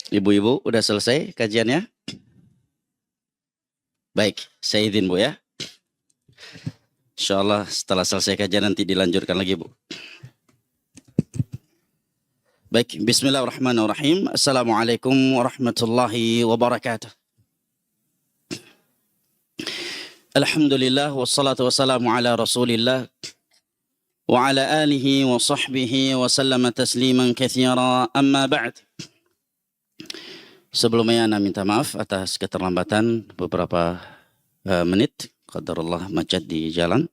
Ibu-ibu, udah selesai kajiannya? Baik, saya izin Bu ya. InsyaAllah setelah selesai kajian nanti dilanjutkan lagi Bu. Baik, bismillahirrahmanirrahim. Assalamualaikum warahmatullahi wabarakatuh. Alhamdulillah, wassalatu wassalamu ala rasulillah. Wa ala alihi wa sahbihi wa sallama tasliman kathira, amma ba'd. Sebelumnya Ana minta maaf atas keterlambatan beberapa menit. Qadarullah macet di jalan.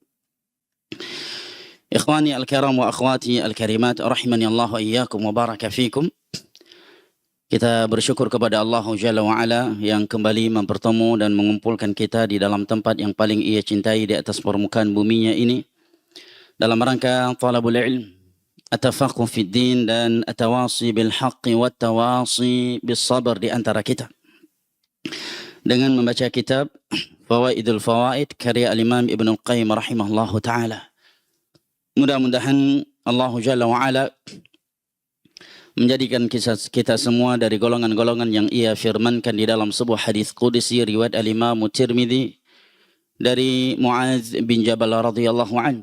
Ikhwani al-kiram wa akhwati al-karimat, rahimani Allah wa iyyakum wa baraka fikum. Kita bersyukur kepada Allah Jalla wa Ala yang kembali mempertemu dan mengumpulkan kita di dalam tempat yang paling ia cintai di atas permukaan buminya ini, dalam rangka talabul ilm, at-tafaqquh fid din, dan at-tawasi bil haqqi wat tawasi bis sabr di antara kita, dengan membaca kitab Fawaidul Fawaid karya al-Imam Ibnu Qayyim rahimahullahu taala. Mudah-mudahan Allah Jalla wa Ala menjadikan kita semua dari golongan-golongan yang ia firmankan di dalam sebuah hadis qudsi riwayat al-Imam Tirmidzi dari Muadz bin Jabal radhiyallahu an,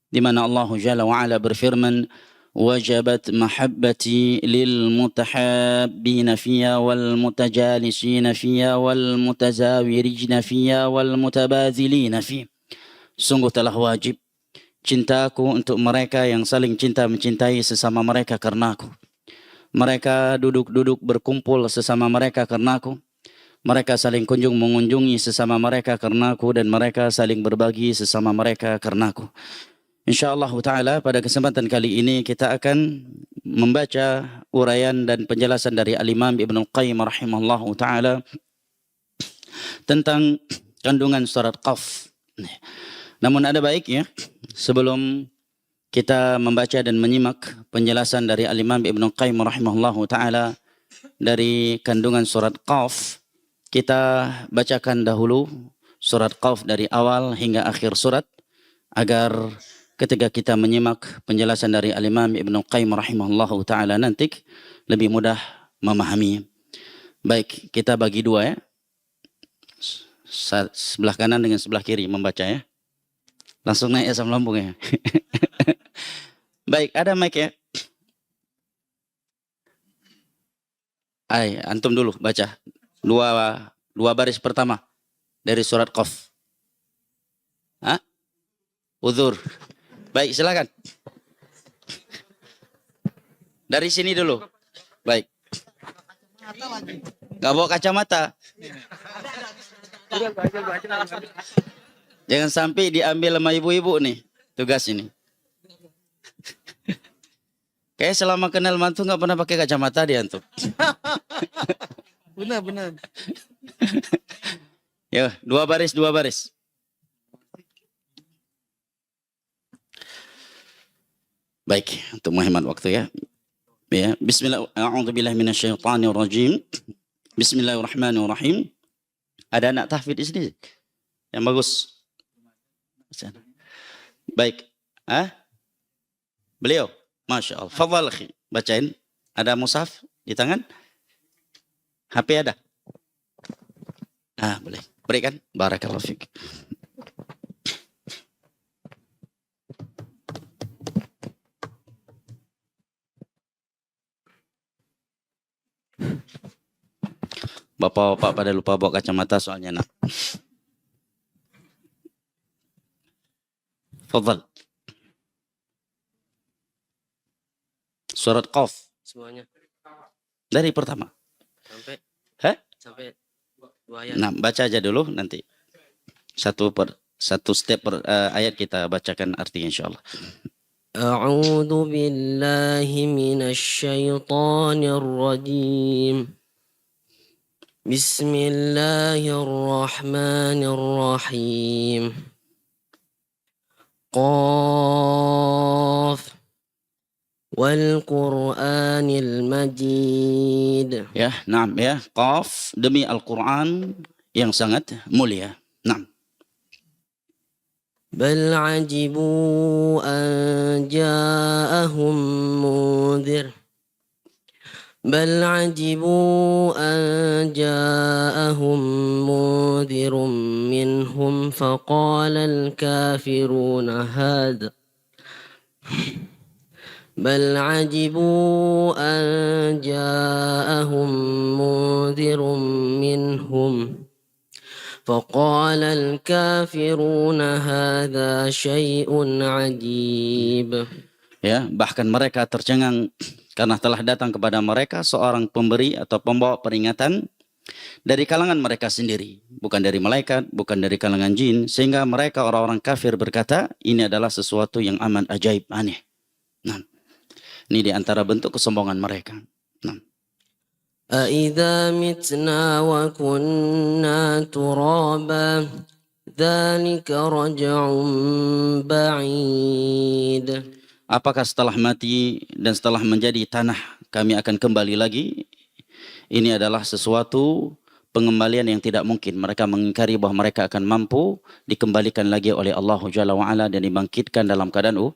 di mana Allah Jalla wa Ala berfirman, wajabat mahabbati lil mutahabbina fiya wal mutajalisina fiya wal mutazawirijna fiya wal mutabazilina fiya. Sungguh telah wajib cintaku untuk mereka yang saling cinta mencintai sesama mereka karena aku. Mereka duduk-duduk berkumpul sesama mereka karena aku. Mereka saling kunjung mengunjungi sesama mereka karena aku, dan mereka saling berbagi sesama mereka karena aku. InsyaAllah ta'ala pada kesempatan kali ini kita akan membaca uraian dan penjelasan dari Al-Imam Ibnu Qayyim rahimahullah ta'ala tentang kandungan surat Qaf. Namun ada baiknya sebelum kita membaca dan menyimak penjelasan dari Al-Imam Ibnu Qayyim rahimahullah ta'ala dari kandungan surat Qaf, kita bacakan dahulu surat Qaf dari awal hingga akhir surat, agar ketika kita menyimak penjelasan dari Al-Imam Ibnu Qayyim rahimahullah ta'ala nanti lebih mudah memahami. Baik, kita bagi dua ya. Sebelah kanan dengan sebelah kiri membaca ya. Langsung naik asam lambung ya. Baik, ada mic ya. Antum dulu baca dua baris pertama dari surat Qaf. Uzur. Baik, silakan. Dari sini dulu. Baik. Gak bawa kacamata. Jangan sampai diambil sama ibu-ibu nih tugas ini. Kayak selama kenal mantu nggak pernah pakai kacamata dia antum. Benar. Ya, dua baris. Baik, untuk menghemat waktu ya. Ya, bismillah, a'udzubillahi minasyaitonirrajim. Bismillahirrahmanirrahim. Ada anak tahfidz di sini yang bagus. Baik. Beliau, Masya Allah. Fadhal akhi, bacain. Ada mushaf di tangan? HP ada? Boleh. Berikan. Barakallahu fiik. Bapak-bapak pada lupa bawa kacamata soalnya nak. Fadhal. Surat Qaf. Semuanya. Dari pertama. Sampai 2 ayat. Nah, baca aja dulu nanti. Satu step per ayat kita bacakan artinya insyaallah. A'udzu billahi minasyaitonir rajim. Bismillahirrahmanirrahim. Qaf wal Qur'anil Majid. Ya, naam ya. Qaf, demi Al-Qur'an yang sangat mulia. Naam. Bal ajibu an ja'ahum mundhir بل عجبوا أن جاءهم منذر منهم فقال الكافرون هذا بل عجبوا أن جاءهم منذر منهم فقال الكافرون هذا شيء عجيب. Ya, bahkan mereka tercengang karena telah datang kepada mereka seorang pemberi atau pembawa peringatan dari kalangan mereka sendiri, bukan dari malaikat, bukan dari kalangan jin, sehingga mereka orang-orang kafir berkata, ini adalah sesuatu yang amat ajaib, aneh. Nah, ini di antara bentuk kesombongan mereka. Nah. أَإِذَا مِتْنَا وَكُنَّا تُرَابًا ذَلِكَ رَجْعٌ بَعِيدٌ. Apakah setelah mati dan setelah menjadi tanah kami akan kembali lagi? Ini adalah sesuatu pengembalian yang tidak mungkin. Mereka mengingkari bahwa mereka akan mampu dikembalikan lagi oleh Allah Jalla wa'ala dan dibangkitkan dalam keadaan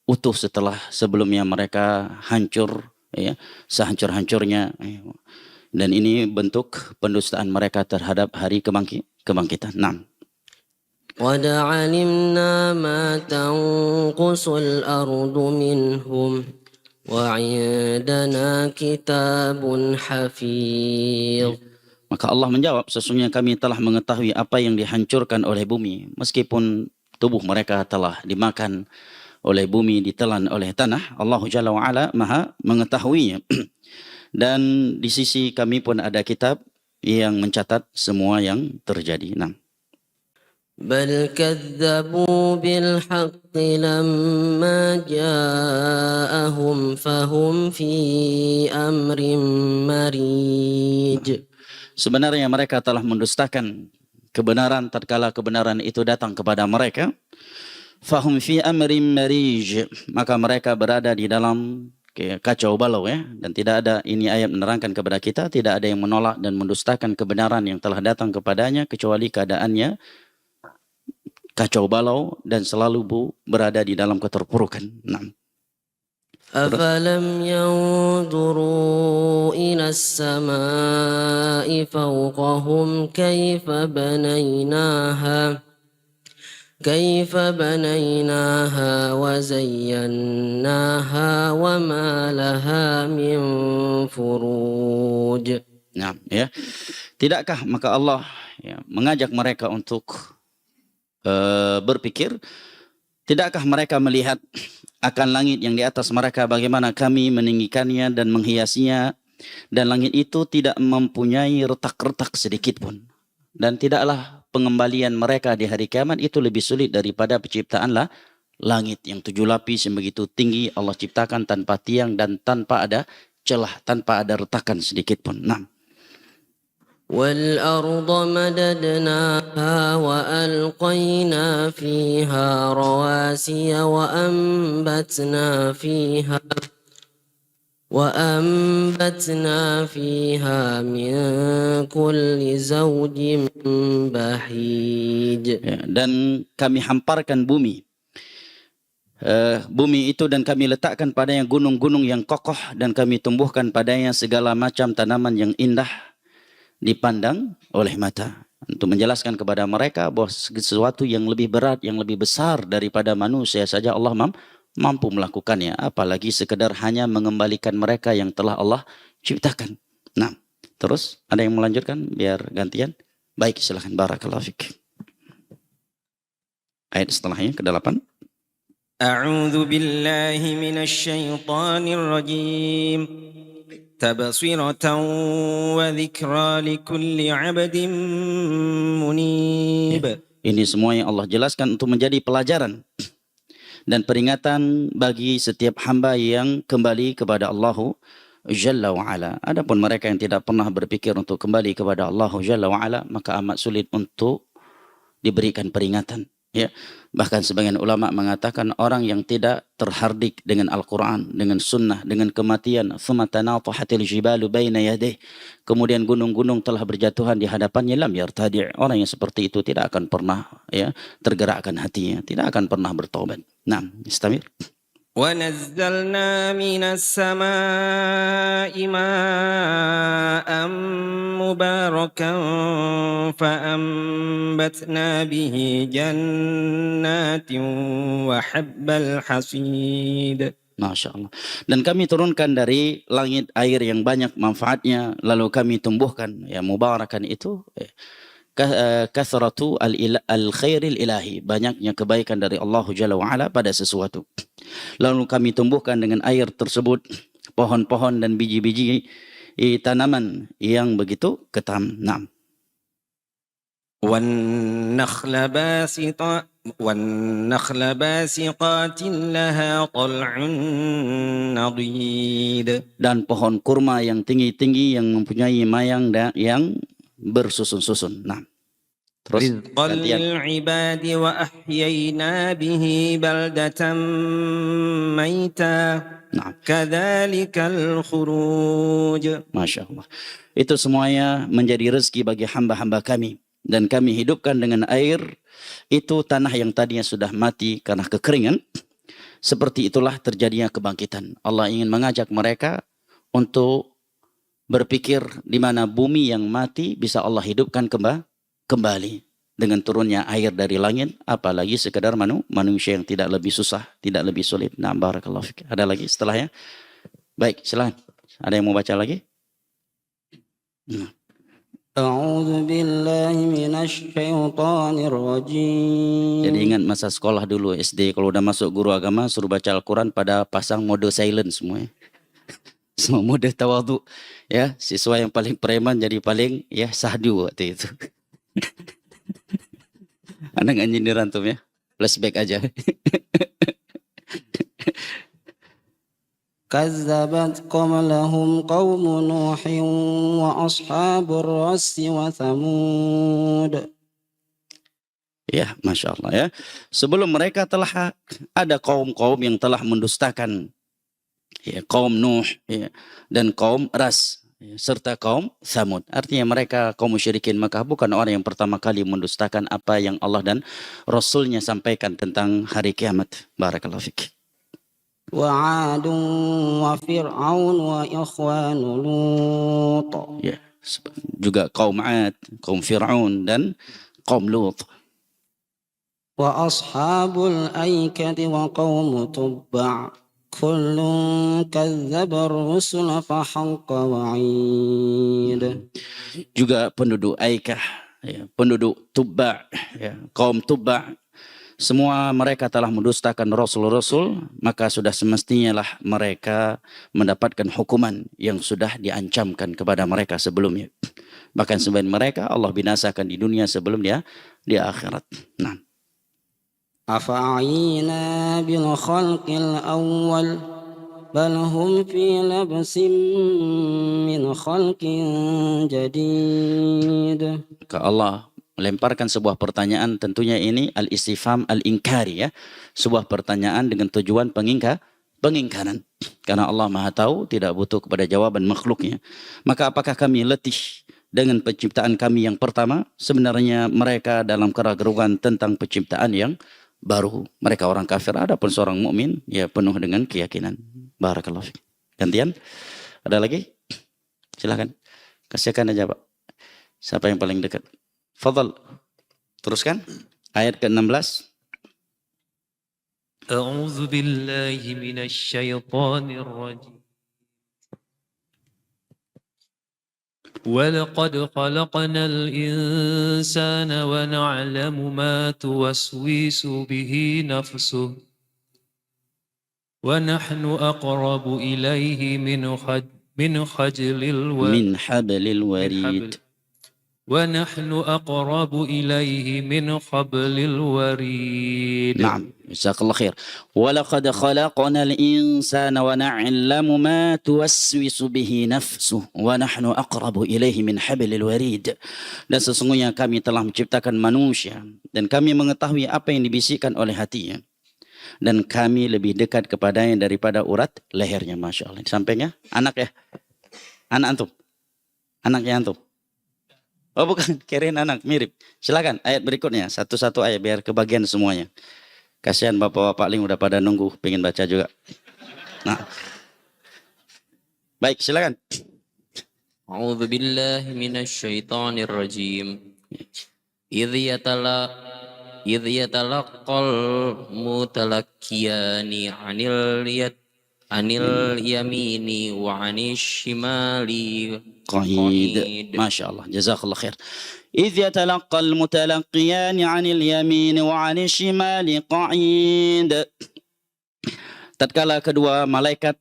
utuh setelah sebelumnya mereka hancur, ya, sehancur-hancurnya. Dan ini bentuk pendustaan mereka terhadap hari kebangkitan. Nah. قد علمنا ما تنقص الأرض منهم وعندنا كتاب حفيظ. Maka Allah menjawab, sesungguhnya kami telah mengetahui apa yang dihancurkan oleh bumi, meskipun tubuh mereka telah dimakan oleh bumi, ditelan oleh tanah. Allah Jalla wa'ala maha mengetahuinya. Dan di sisi kami pun ada kitab yang mencatat semua yang terjadi. Nah. بل كذبوا بالحق لما جاءهم فهم في أمر مريج. Sebenarnya mereka telah mendustakan kebenaran tatkala kebenaran itu datang kepada mereka. Fahum fi amrin marij, maka mereka berada di dalam kacau balau, ya. Dan tidak ada, ini ayat menerangkan kepada kita, tidak ada yang menolak dan mendustakan kebenaran yang telah datang kepadanya kecuali keadaannya kacau balau dan selalu berada di dalam keterpurukan. Nah. أفلم ينظروا إلى السماء فوقهم كيف بنيناها وزيناها وما لها من فروج. Nah, ya. Tidakkah maka Allah, ya, mengajak mereka untuk berpikir, tidakkah mereka melihat akan langit yang di atas mereka, bagaimana kami meninggikannya dan menghiasinya, dan langit itu tidak mempunyai retak-retak sedikit pun, dan tidaklah pengembalian mereka di hari kiamat itu lebih sulit daripada penciptaan langit yang 7 lapis yang begitu tinggi Allah ciptakan tanpa tiang dan tanpa ada celah, tanpa ada retakan sedikit pun. Nah. وَالْأَرْضَ مَدَدْنَاهَا وَأَلْقَيْنَا فِيهَا رَوَاسِيَ وَأَنبَتْنَا فِيهَا مِنْ كُلِّ زَوْجٍ بَهِيجٍ. Dan kami hamparkan bumi. Bumi itu dan kami letakkan padanya gunung-gunung yang kokoh dan kami tumbuhkan padanya segala macam tanaman yang indah dipandang oleh mata, untuk menjelaskan kepada mereka bahwa sesuatu yang lebih berat, yang lebih besar daripada manusia saja Allah mampu melakukannya, apalagi sekedar hanya mengembalikan mereka yang telah Allah ciptakan. Nah, terus ada yang melanjutkan biar gantian? Baik, silakan. Barakallahu fik. Ayat setelahnya ke-8. A'udzu billahi minasy syaithanir rajim. Tabsiratan wa dzikra likulli 'abdin munib. Ini semua yang Allah jelaskan untuk menjadi pelajaran dan peringatan bagi setiap hamba yang kembali kepada Allah Jalla wa'ala. Adapun mereka yang tidak pernah berpikir untuk kembali kepada Allah Jalla wa'ala, maka amat sulit untuk diberikan peringatan. Ya, bahkan sebagian ulama mengatakan orang yang tidak terhardik dengan Al-Quran, dengan sunnah, dengan kematian, thumma tanatahatil jibalu baina yadayh, kemudian gunung-gunung telah berjatuhan di hadapannya, lam yartadi'. Orang yang seperti itu tidak akan pernah, ya, tergerakkan hatinya, tidak akan pernah bertobat. Nah, istamir. ونزلنا من السماء ماء مباركا فأنبتنا به جنات وحب الحصيد. Masya Allah. Dan kami turunkan dari langit air yang banyak manfaatnya, lalu kami tumbuhkan ya mubarakan itu kathratu al-khairil ilahi, banyaknya kebaikan dari Allah Jalla wa Ala pada sesuatu. Lalu kami tumbuhkan dengan air tersebut pohon-pohon dan biji-biji tanaman yang begitu ketam. Naam. والنخل باسقات لها طلع نضيد. Dan pohon kurma yang tinggi-tinggi yang mempunyai mayang yang bersusun-susun. Nah, terus رزقا للعباد وأحيينا به بلدة ميتا كذلك الخروج. Masya Allah. Itu semuanya menjadi rezeki bagi hamba-hamba kami. Dan kami hidupkan dengan air itu tanah yang tadinya sudah mati karena kekeringan. Seperti itulah terjadinya kebangkitan. Allah ingin mengajak mereka untuk berpikir di mana bumi yang mati bisa Allah hidupkan kembali dengan turunnya air dari langit, apalagi sekedar manusia yang tidak lebih susah, tidak lebih sulit. Nah, barakallahu fiik. Ada lagi setelahnya? Baik, silakan. Ada yang mau baca lagi? A'udzu billahi minasy syaithanir rajim. Jadi ingat masa sekolah dulu SD, kalau udah masuk guru agama suruh baca Al-Quran pada pasang mode silent semua ya. Semua mode tawadhu ya, siswa yang paling preman jadi paling ya sahdu waktu itu. Anak nyindir antum ya, flashback aja. كذبت قبلهم قوم نوح وأصحاب الرس وثمود. Ya, Masya Allah ya. Sebelum mereka telah ada kaum-kaum yang telah mendustakan ya, kaum Nuh ya, dan kaum Ras ya, serta kaum Thamud. Artinya mereka kaum musyrikin Makkah bukan orang yang pertama kali mendustakan apa yang Allah dan Rasulnya sampaikan tentang hari kiamat. Barakallahu fiik. وعاد وفرعون وإخوان لوط. Ya, juga kaum Ad, kaum Fir'aun dan kaum Lut. وأصحاب الأيكة وقوم تبع كل كذب الرسل فحق وعيد. Juga penduduk Aikah, ya, penduduk Tubba, ya, kaum Tubba. Semua mereka telah mendustakan Rasul-Rasul, maka sudah semestinya lah mereka mendapatkan hukuman yang sudah diancamkan kepada mereka sebelumnya. Bahkan sebagian mereka Allah binasakan di dunia sebelum dia di akhirat. Nah. أفعينا بالخلق الأول بل هم في لبس من خلق جديد. Allah melemparkan sebuah pertanyaan, tentunya ini al-istifham al-inkari ya. Sebuah pertanyaan dengan tujuan pengingkaran. Karena Allah Maha tahu, tidak butuh kepada jawaban makhluknya. Maka apakah kami letih dengan penciptaan kami yang pertama? Sebenarnya mereka dalam keraguan tentang penciptaan yang baru. Mereka orang kafir, ada pun seorang mukmin ya penuh dengan keyakinan. Barakallahu fiik. Gantian? Ada lagi? Silakan. Kasihkan aja Pak. Siapa yang paling dekat? Fadal. Teruskan. Ayat ke-16. أعوذ بالله من الشيطان الرجيم ولقد خلقنا الإنسان ونعلم ما توسوس به نفسه ونحن أقرب إليه من حبل الوريد ونحن أقرب إليه من حبل الوريد. نعم جزاك الله خير. ولقد خلقنا الإنسان ونعلم ما توسوس به نفسه ونحن أقرب إليه من حبل الوريد. Dan sesungguhnya kami telah menciptakan manusia dan kami mengetahui apa yang dibisikkan oleh hatinya dan kami lebih dekat kepadanya daripada urat lehernya. Masya Allah. Sampainya anak ya, anak antum, anaknya antum. Oh bukan, kirain anak, mirip. Silakan ayat berikutnya, satu-satu ayat biar kebagian semuanya. Kasihan bapak-bapak Ling udah pada nunggu, pengen baca juga. Nah, baik silakan. A'udzu billahi minasyaitonir rajim. Idh yatalaqqal mutalakkiyani 'anil yamini wa 'anil shimali qa'id. Masya Allah, jazakallah khair. إذ يتلقى المتلقيان عن اليمين وعن الشمال قعيد. Tatkala kedua malaikat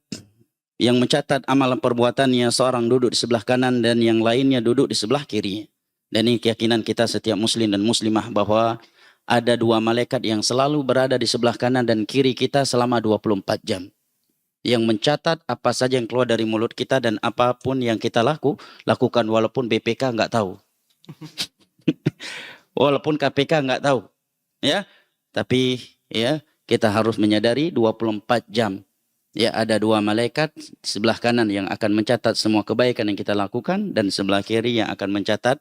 yang mencatat amalan perbuatannya, seorang duduk di sebelah kanan dan yang lainnya duduk di sebelah kiri. Dan ini keyakinan kita setiap muslim dan muslimah bahwa ada dua malaikat yang selalu berada di sebelah kanan dan kiri kita selama 24 jam. Yang mencatat apa saja yang keluar dari mulut kita dan apapun yang kita lakukan walaupun BPK nggak tahu. Walaupun KPK nggak tahu, ya, tapi ya kita harus menyadari 24 jam, ya ada dua malaikat sebelah kanan yang akan mencatat semua kebaikan yang kita lakukan dan sebelah kiri yang akan mencatat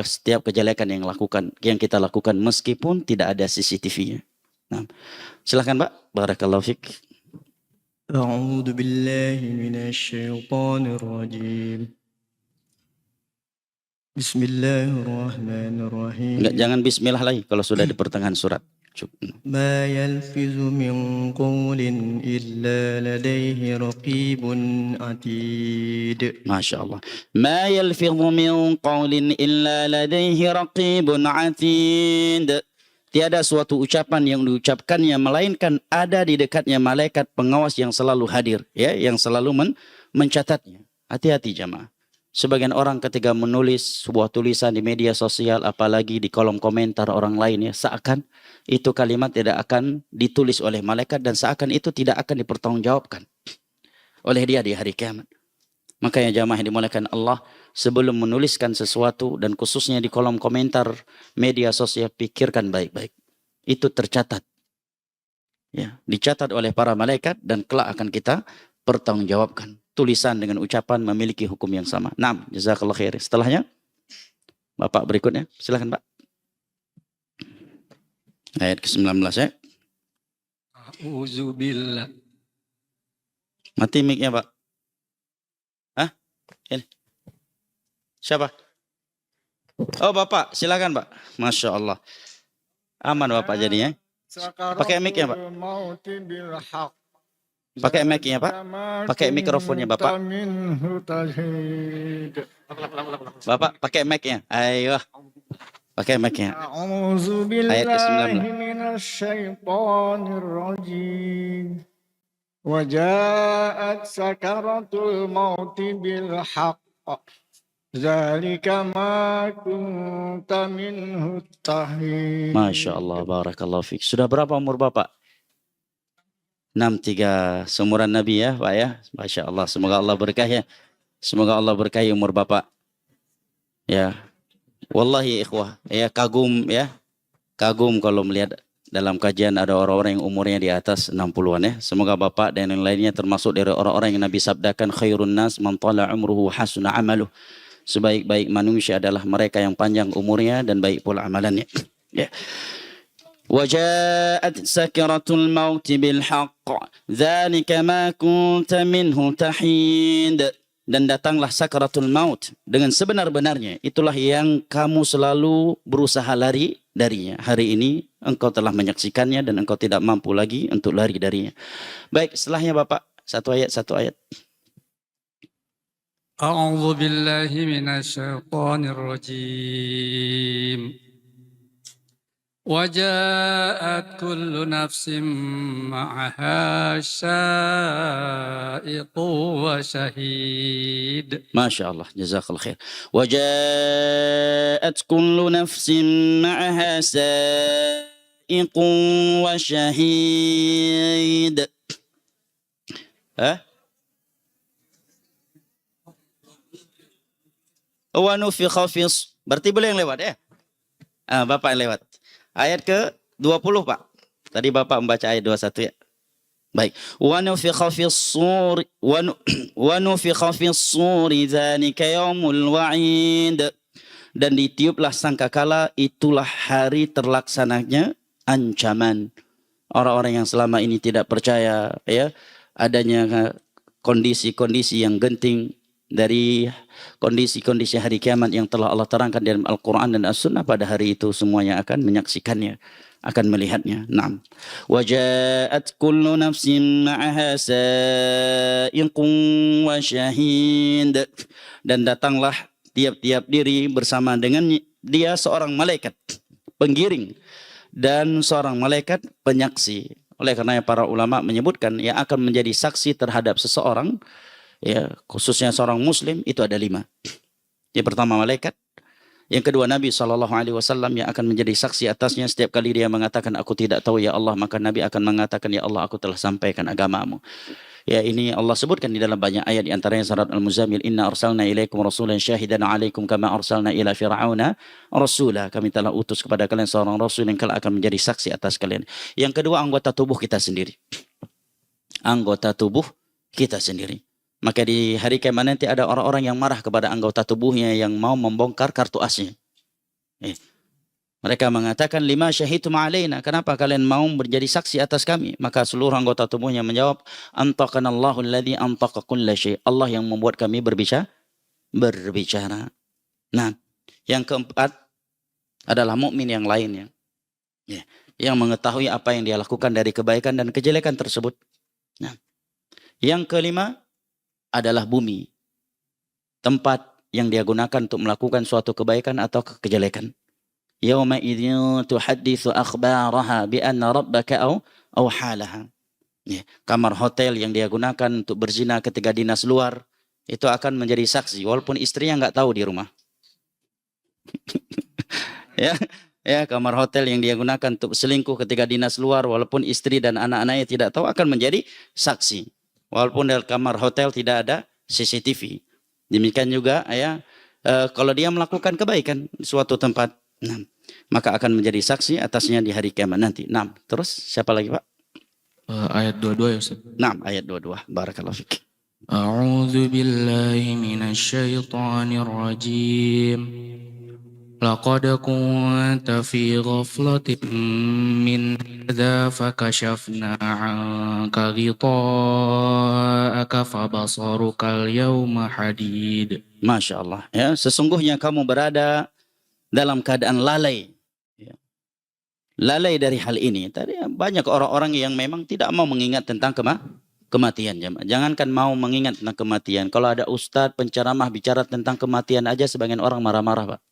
setiap kejelekan yang kita lakukan meskipun tidak ada CCTV-nya. Nah, silakan Pak. Barakallahu fiik. A'udzu billahi minasyaitonir rajim. Bismillahirrahmanirrahim. Enggak, jangan bismillah lagi kalau sudah di pertengahan surat. Ma yalfizu min qawlin illa ladayhi raqibun atid. Masya Allah. Ma yalfizu min qawlin illa ladayhi raqibun atid. Tiada suatu ucapan yang diucapkannya melainkan ada di dekatnya malaikat pengawas yang selalu hadir, ya, yang selalu mencatatnya. Hati-hati jamaah. Sebagian orang ketika menulis sebuah tulisan di media sosial, apalagi di kolom komentar orang lain, ya, seakan itu kalimat tidak akan ditulis oleh malaikat dan seakan itu tidak akan dipertanggungjawabkan oleh dia di hari kiamat. Makanya jamaah yang dimuliakan Allah, sebelum menuliskan sesuatu dan khususnya di kolom komentar media sosial, pikirkan baik-baik. Itu tercatat, ya, dicatat oleh para malaikat dan kelak akan kita pertanggungjawabkan. Tulisan dengan ucapan memiliki hukum yang sama. Naam, jazakallah khair. Setelahnya, Bapak berikutnya, silakan Pak. Ayat ke-19 ya. A'udzubillah. Mati mic-nya Pak. Hah? Ini. Siapa? Oh Bapak, silakan Pak. Masya Allah. Aman Bapak jadinya. Pakai mic-nya Pak. Pakai mic-nya Pak. Pakai mikrofonnya Bapak. Bapak pakai mic-nya. Ayo. Pakai mic-nya. Ayat ke-19. Waja'at sakaratul mauti bil haqq. Zalika ma kunta minhu tahid. Masya Allah, barakallahu fiik. Sudah berapa umur Bapak? 63, seumuran Nabi ya Pak ya. Masya Allah, semoga Allah berkah ya. Semoga Allah berkahi umur Bapak. Ya, wallahi ikhwah, ya kagum ya. Kagum kalau melihat dalam kajian ada orang-orang yang umurnya di atas 60-an ya. Semoga Bapak dan yang lainnya termasuk dari orang-orang yang Nabi sabdakan khairun nas man tala umruhu hasuna amaluh. Sebaik-baik manusia adalah mereka yang panjang umurnya dan baik pula amalannya. Ya. وجاءت سكرة الموت بالحق ذلك ما كنت منه تحيد. Dan datanglah sakaratul maut dengan sebenar-benarnya. Itulah yang kamu selalu berusaha lari darinya. Hari ini engkau telah menyaksikannya dan engkau tidak mampu lagi untuk lari darinya. Baik, setelahnya Bapak, satu ayat. A'udzu billahi minasyaitonir rajim. وجاءت كل نفس معها سائق وشهيد. ما شاء الله, جزاك الله خير. وجاءت كل نفس معها سائق وشهيد. ونفخ في berarti boleh yang lewat ya? Bapak yang lewat. Ayat ke-20 Pak. Tadi Bapak membaca ayat 21 ya. Baik. Wa nufikha fis suri dzalika yaumul wa'id. Dan ditiuplah sangkakala, itulah hari terlaksananya ancaman. orang-orang yang selama ini tidak percaya ya adanya kondisi-kondisi yang genting dari kondisi-kondisi hari kiamat yang telah Allah terangkan dalam Al-Quran dan As-Sunnah, pada hari itu semuanya akan menyaksikannya, akan melihatnya. Naam. Wa ja'at kullu nafsin ma'aha sa'iqun wa syahid. Dan datanglah tiap-tiap diri bersama dengan dia seorang malaikat penggiring dan seorang malaikat penyaksi. Oleh karena para ulama menyebutkan yang akan menjadi saksi terhadap seseorang, ya khususnya seorang muslim, itu ada 5. Yang pertama malaikat, yang kedua Nabi SAW yang akan menjadi saksi atasnya setiap kali dia mengatakan aku tidak tahu ya Allah, maka Nabi akan mengatakan ya Allah aku telah sampaikan agamamu. Ya, ini Allah sebutkan di dalam banyak ayat, di antaranya surat Al-Muzammil, inna arsalna ilaikum rasulan syahidan alaikum kama arsalna ila fir'auna rasula. Kami telah utus kepada kalian seorang rasul yang kelak akan menjadi saksi atas kalian. Yang kedua anggota tubuh kita sendiri. Anggota tubuh kita sendiri. Maka di hari kiamat nanti ada orang-orang yang marah kepada anggota tubuhnya yang mau membongkar kartu asnya. Mereka mengatakan lima syahidtum alaina, kenapa kalian mau menjadi saksi atas kami? Maka seluruh anggota tubuhnya menjawab, antaqanallahu alladzi antaqa kulla syai'. Allah yang membuat kami berbicara. Nah, yang keempat adalah mukmin yang lainnya. Ya, yang mengetahui apa yang dia lakukan dari kebaikan dan kejelekan tersebut. Nah, yang kelima adalah bumi. Tempat yang dia gunakan untuk melakukan suatu kebaikan atau kejelekan. Yauma idzin tuhadditsu akhbaraha bi anna rabbaka aw halaha. Ya, kamar hotel yang dia gunakan untuk berzina ketika dinas luar itu akan menjadi saksi walaupun istrinya nggak tahu di rumah. ya, kamar hotel yang dia gunakan untuk selingkuh ketika dinas luar walaupun istri dan anak-anaknya tidak tahu akan menjadi saksi. Walaupun dalam kamar hotel tidak ada CCTV. Demikian juga ya, kalau dia melakukan kebaikan di suatu tempat, nah, maka akan menjadi saksi atasnya di hari kiamat nanti. Nah, terus siapa lagi Pak? Ayat 22 ya Ustaz. Nah, ayat 22. Barakallahu fiik. A'udzu billahi minasyaitonir rajim. Laqad kunta fi ghaflatin min hadza fakashafna 'anka ghita'aka fabasarukal yawma hadid. Masya Allah. Ya, sesungguhnya kamu berada dalam keadaan lalai. Ya. Lalai dari hal ini. Tadi banyak orang-orang yang memang tidak mau mengingat tentang kematian. Jangankan mau mengingat tentang kematian. Kalau ada ustadz penceramah bicara tentang kematian aja, sebagian orang marah-marah Pak.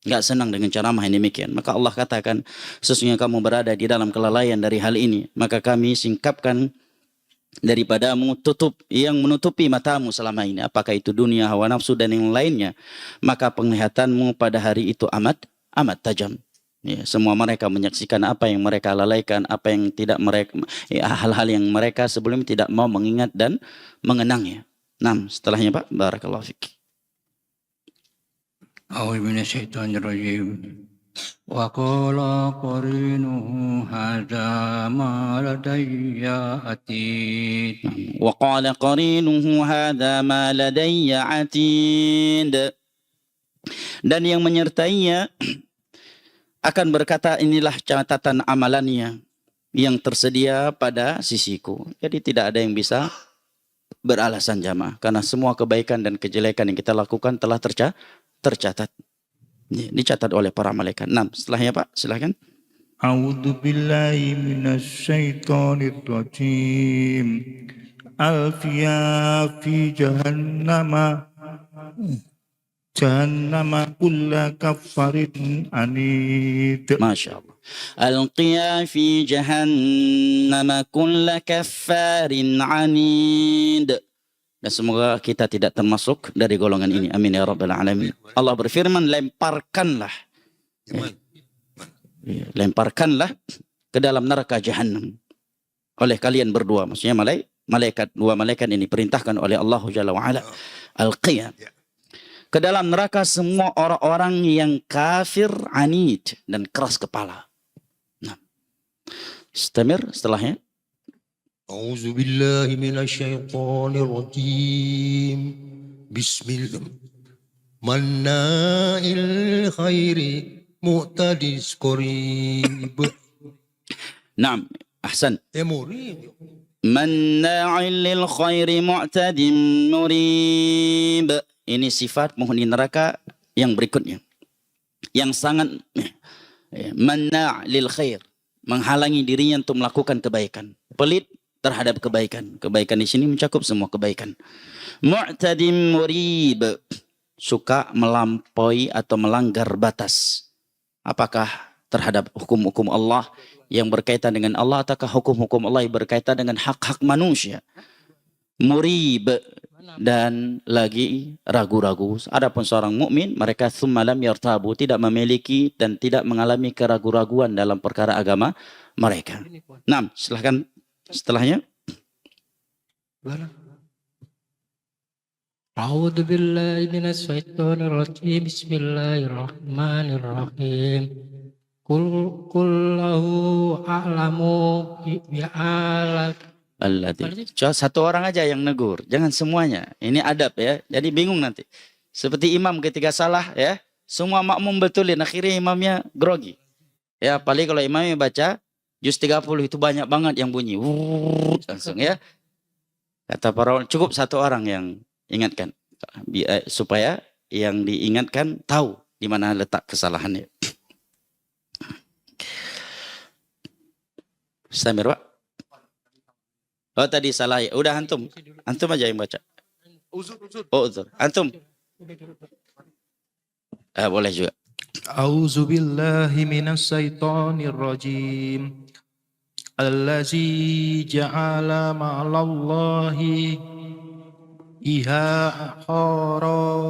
Nggak senang dengan ceramah yang demikian. Maka Allah katakan, sesungguhnya kamu berada di dalam kelalaian dari hal ini. Maka kami singkapkan daripadamu yang menutupi matamu selama ini. Apakah itu dunia, hawa nafsu dan yang lainnya. Maka penglihatanmu pada hari itu amat tajam. Ya, semua mereka menyaksikan apa yang mereka lalaikan, apa yang tidak mereka, hal-hal yang mereka sebelumnya tidak mau mengingat dan mengenangnya. Nah, setelahnya Pak, barakallahu fiik. A'udzu minasyaitonir rajim. Wa qala qarinuhu hadza ma ladayya atid. Wa qala qarinuhu hadza ma ladayya atid. Dan yang menyertainya akan berkata, inilah catatan amalannya yang tersedia pada sisiku. Jadi tidak ada yang bisa beralasan jamaah, karena semua kebaikan dan kejelekan yang kita lakukan telah tercatat. Dicatat oleh para malaikat. Nah, setelahnya Pak, silakan. A'udzu billahi minasyaitonir rajim. Alfiya fi jahannama kulla kaffarin anid. Masya Allah. Alqiya fi jahannama kulla kaffarin anid. Dan semoga kita tidak termasuk dari golongan ini. Amin ya rabbal alamin. Allah berfirman, lemparkanlah. Lemparkanlah ke dalam neraka jahannam oleh kalian berdua. Maksudnya dua malaikat ini perintahkan oleh Allah Jalla wa'ala. Al-qiyam. Ke dalam neraka semua orang-orang yang kafir, anid, dan keras kepala. Nah, setelahnya. A'udzu billahi minasyaitonir rajim. Bismillah. Manna'il khairi mu'tadis qarib. Naam, ahsan. Murid. Manna'il lil khairi mu'tadim murib. Ini sifat penghuni neraka yang berikutnya. Yang sangat manna' lil khair, menghalangi dirinya untuk melakukan kebaikan. Pelit terhadap kebaikan. Kebaikan di sini mencakup semua kebaikan. Mu'tadim murib, suka melampaui atau melanggar batas. Apakah terhadap hukum-hukum Allah yang berkaitan dengan Allah, ataukah hukum-hukum Allah yang berkaitan dengan hak-hak manusia? Murib, dan lagi ragu-ragu. Adapun seorang mukmin, mereka tsumma lam yartabu, tidak memiliki dan tidak mengalami keraguan-raguan dalam perkara agama mereka. Nah, silahkan setelahnya. A'udzu billahi minasy syaithanir rajim. Bismillahirrahmanirrahim. Kullahu a'lamu bi'alat. Satu orang aja yang negur, jangan semuanya. Ini adab ya. Jadi bingung nanti. Seperti imam ketika salah ya, semua makmum betulin, akhirnya imamnya grogi. Ya, apalagi kalau imamnya baca juz 30 itu banyak banget yang bunyi. Langsung ya. Kata para ulama, cukup satu orang yang ingatkan, supaya yang diingatkan tahu di mana letak kesalahannya. Samir, Pak. Oh, tadi salah ya. Udah antum. Antum aja yang baca. Oh, uzur. Antum. Boleh juga. A'udzu billahi minasy syaithanir rajim. Allazi ja'ala ma'allahi iha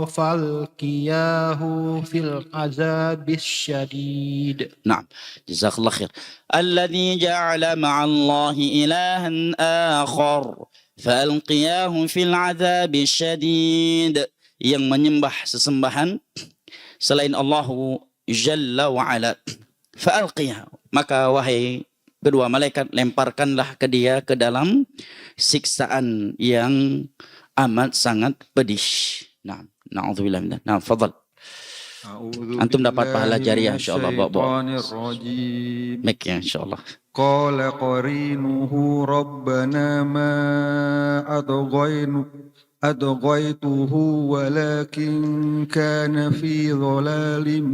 falqiyahu fil azabis syadid. Naam, jazakallah khair. Alladzi ja'ala ma'allahi ilahan akhar falqiyahu fil azabis syadid. Yang menyembah sesembahan selain Allah Jalla wa Ala. Fa'alqiyah, maka wahai kedua malaikat, lemparkanlah ke dia ke dalam siksaan yang amat sangat pedih. Nah, na'udzubillah minna. Nah, fadhal. Antum dapat pahala jariah insyaallah, bawa. Mik ya insyaallah. Qala qarinuhu rabbana ma adghaytuhu walakin kana fi dhalalin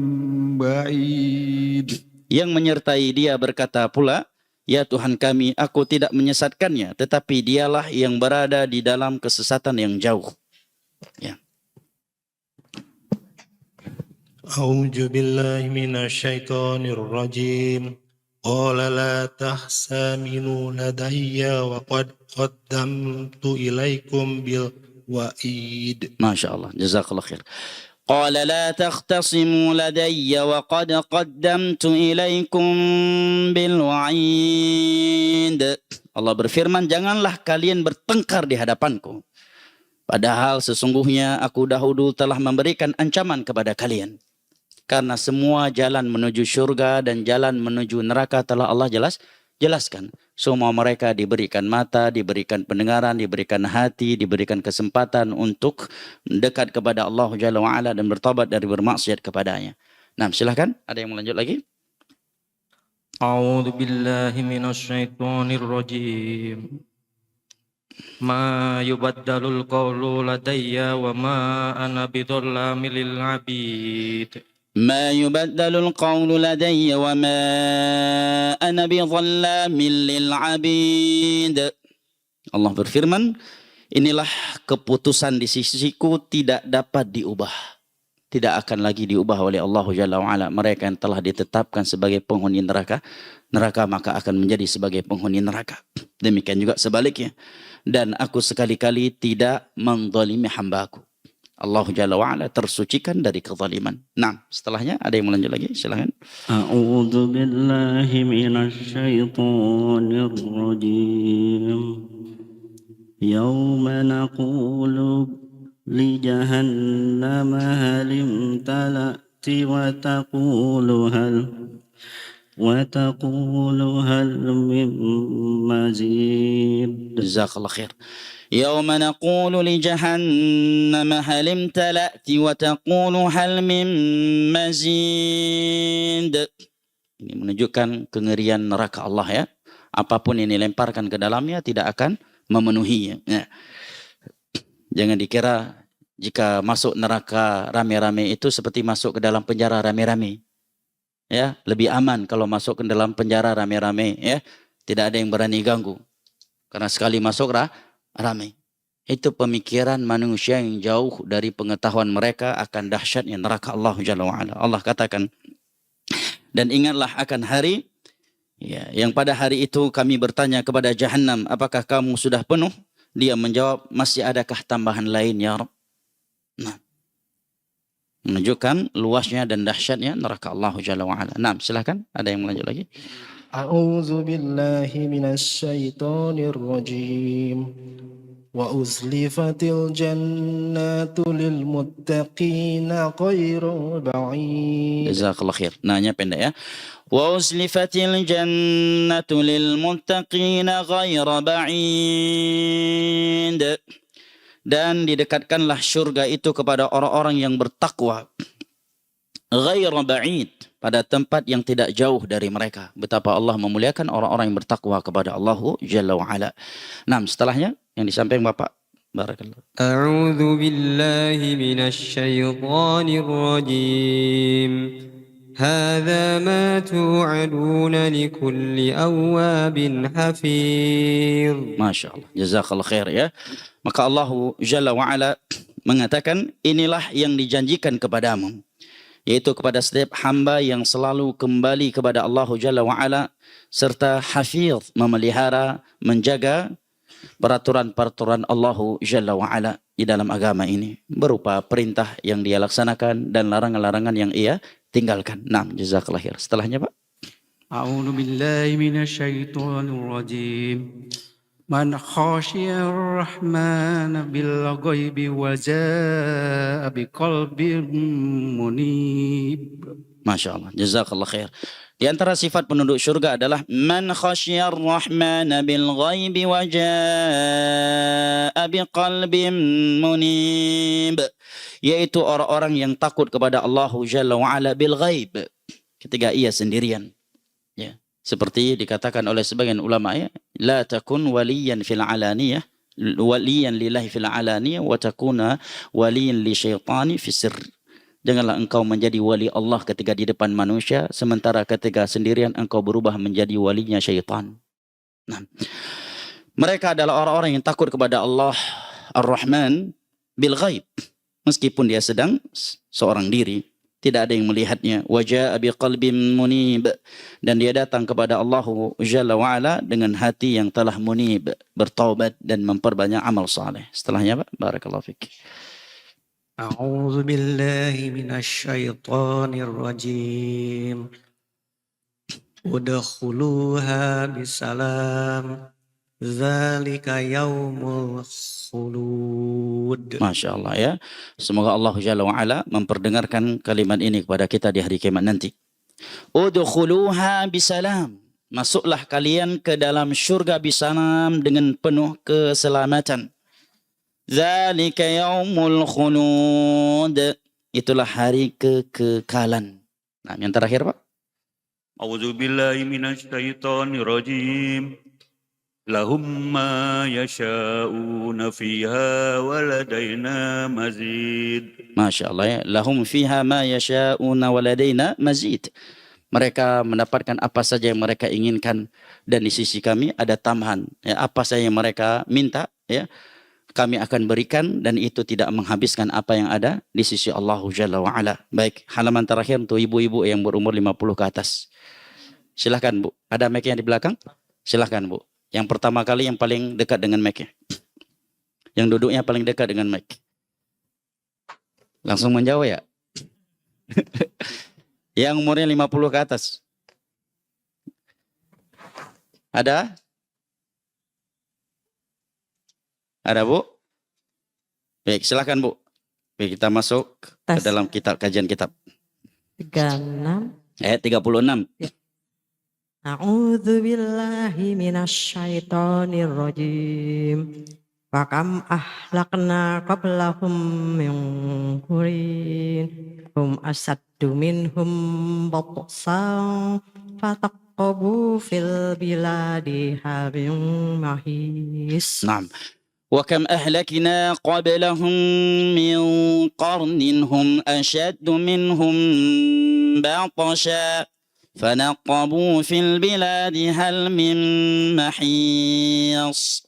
ba'id. Yang menyertai dia berkata pula, ya Tuhan kami, aku tidak menyesatkannya, tetapi dialah yang berada di dalam kesesatan yang jauh. Ya. A'udzu billahi minasyaitonir rajim. Qala la tahsaminu ladayya wa qad qaddamtu ilaikum bil wa'id. Masya Allah, jazakallah khair. Qala la takhtasimuu ladayya wa qad qaddamtu ilaikum bil wa'id. Allah berfirman, janganlah kalian bertengkar di hadapanku, padahal sesungguhnya aku dahulu telah memberikan ancaman kepada kalian. Karena semua jalan menuju surga dan jalan menuju neraka telah Allah jelaskan. Semua mereka diberikan mata, diberikan pendengaran, diberikan hati, diberikan kesempatan untuk dekat kepada Allah Jalla wa'ala dan bertobat dari bermaksiat kepadanya. Nah, silahkan. Ada yang melanjut lagi? A'udzu billahi minasy syaithanir rajim. Ma yubaddalul qawlu ladayya wa ma ana bidzallamin lil 'abid. Ma yubaddalul qawlu ladayya wa ma ana bidzallamin lil 'abid. Allah berfirman, inilah keputusan di sisiku tidak dapat diubah. Tidak akan lagi diubah oleh Allah Jalla wa'ala. Mereka yang telah ditetapkan sebagai penghuni neraka, maka akan menjadi sebagai penghuni neraka. Demikian juga sebaliknya. Dan aku sekali-kali tidak menzalimi hambaku. Allah Jalla wa'ala tersucikan dari kezaliman. Nah, setelahnya ada yang melanjut lagi, silakan. A'udzu billahi minasy syaithanir rajim. Yauma naqulu li jahannama hal imtala'ti wa taqulu hal min mazid. Jazakallah khair. يوم نقول لجهنم هل امتلأت وتقول هل من مزيد. Ini menunjukkan kengerian neraka Allah ya. Apapun yang dilemparkan ke dalamnya tidak akan memenuhinya. Ya. Jangan dikira jika masuk neraka rame-rame itu seperti masuk ke dalam penjara rame-rame. Ya, lebih aman kalau masuk ke dalam penjara rame-rame, ya. Tidak ada yang berani ganggu. Karena sekali masuk rame. Itu pemikiran manusia yang jauh dari pengetahuan mereka akan dahsyatnya neraka Allah Jalla wa'ala. Allah katakan, dan ingatlah akan hari, ya, yang pada hari itu kami bertanya kepada Jahannam, apakah kamu sudah penuh? Dia menjawab, masih adakah tambahan lain ya Rabb? Nah, menunjukkan luasnya dan dahsyatnya neraka Allah Jalla wa'ala. Nah, silakan, ada yang melanjut lagi? A'udzu billahi minasyaitonir rajim. Wa uzlifatil jannatu lil muttaqina ghairu ba'id. Jazakallah khair. Nanya pendek ya. Wa uzlifatil jannatu lil muttaqina ghairu ba'id. Dan didekatkanlah syurga itu kepada orang-orang yang bertakwa. Ghairu ba'id, pada tempat yang tidak jauh dari mereka. Betapa Allah memuliakan orang-orang yang bertakwa kepada Allah Jalla wa'ala. Nah, setelahnya yang disampaikan Bapak. Barakallah. A'udzu billahi minasy syaithanir rajim. Hadza ma tu'aduna likulli awwabin hafiz. Masya Allah. Jazakallah khair ya. Maka Allah Jalla wa'ala mengatakan, inilah yang dijanjikan kepadamu, yaitu kepada setiap hamba yang selalu kembali kepada Allah Jalla wa'ala, serta hafiz, memelihara, menjaga peraturan-peraturan Allah Jalla wa'ala di dalam agama ini, berupa perintah yang dia laksanakan dan larangan-larangan yang ia tinggalkan. Nah, jazakallah khair. Setelahnya Pak. A'udzu billahi minasyaitonir rajim. Man khasyiyar rahman bil ghaibi wa jaa'a biqalbin munib. Masya Allah, jazakallah khair. Di antara sifat penduduk surga adalah man khasyiyar rahmana bil ghaibi wa jaa'a biqalbin munib, yaitu orang-orang yang takut kepada Allah Jalla wa'ala bil ghaib, ketika ia sendirian. Ya, seperti dikatakan oleh sebagian ulama, ya, la takun waliyan fil alaniyah, waliyan lillahi fil alaniyah wa takuna waliyan li syaitani fis sirr. Janganlah engkau menjadi wali Allah ketika di depan manusia, sementara ketika sendirian engkau berubah menjadi walinya syaitan. Nah, mereka adalah orang-orang yang takut kepada Allah Ar-Rahman bil ghaib, meskipun dia sedang seorang diri, tidak ada yang melihatnya. Wajah abi qalbin munib, dan dia datang kepada Allah Jalla wa'ala dengan hati yang telah munib, bertaubat dan memperbanyak amal saleh. Setelahnya Pak, barakallahu fiik. A'udzu billahi minasyaitonir rajim. Udkhuluha bisalam. Dzalika yaumul khulud. Masya Allah ya. Semoga Allah Jalla wa'ala memperdengarkan kalimat ini kepada kita di hari kiamat nanti. Udkhuluha bisalam. Masuklah kalian ke dalam syurga bisalam dengan penuh keselamatan. Dzalika yaumul khulud. Itulah hari kekekalan. Nah, yang terakhir Pak. A'udzu billahi minasyaitonir rajim. Lahum ma yasha'una fiha wa ladaina mazid. Masya Allah ya. Lahum fiha ma yasha'una wa ladaina mazid. Mereka mendapatkan apa saja yang mereka inginkan, dan di sisi kami ada tambahan. Ya, apa saja yang mereka minta, ya, kami akan berikan, dan itu tidak menghabiskan apa yang ada di sisi Allah Jalla wa'ala. Baik, halaman terakhir untuk ibu-ibu yang berumur 50 ke atas. Silahkan Bu. Ada mic yang di belakang? Silahkan Bu. Yang pertama kali yang paling dekat dengan mic-nya. Yang duduknya paling dekat dengan mic. Langsung menjawab ya? Yang umurnya 50 ke atas. Ada? Ada Bu? Baik, silakan Bu. Baik, kita masuk ke dalam kajian kitab. 36. Ayat 36. Ya. A'udzu billahi minasyaitonir rajim. Wa kam ahlakna qablahum min qurin hum asaddu minhum batsan فنقبوا في البلاد هل من محيص نعم. وكم أهلكنا قبلهم من قرن هم أشد منهم بطشا فنقبوا في البلاد هل من محيص.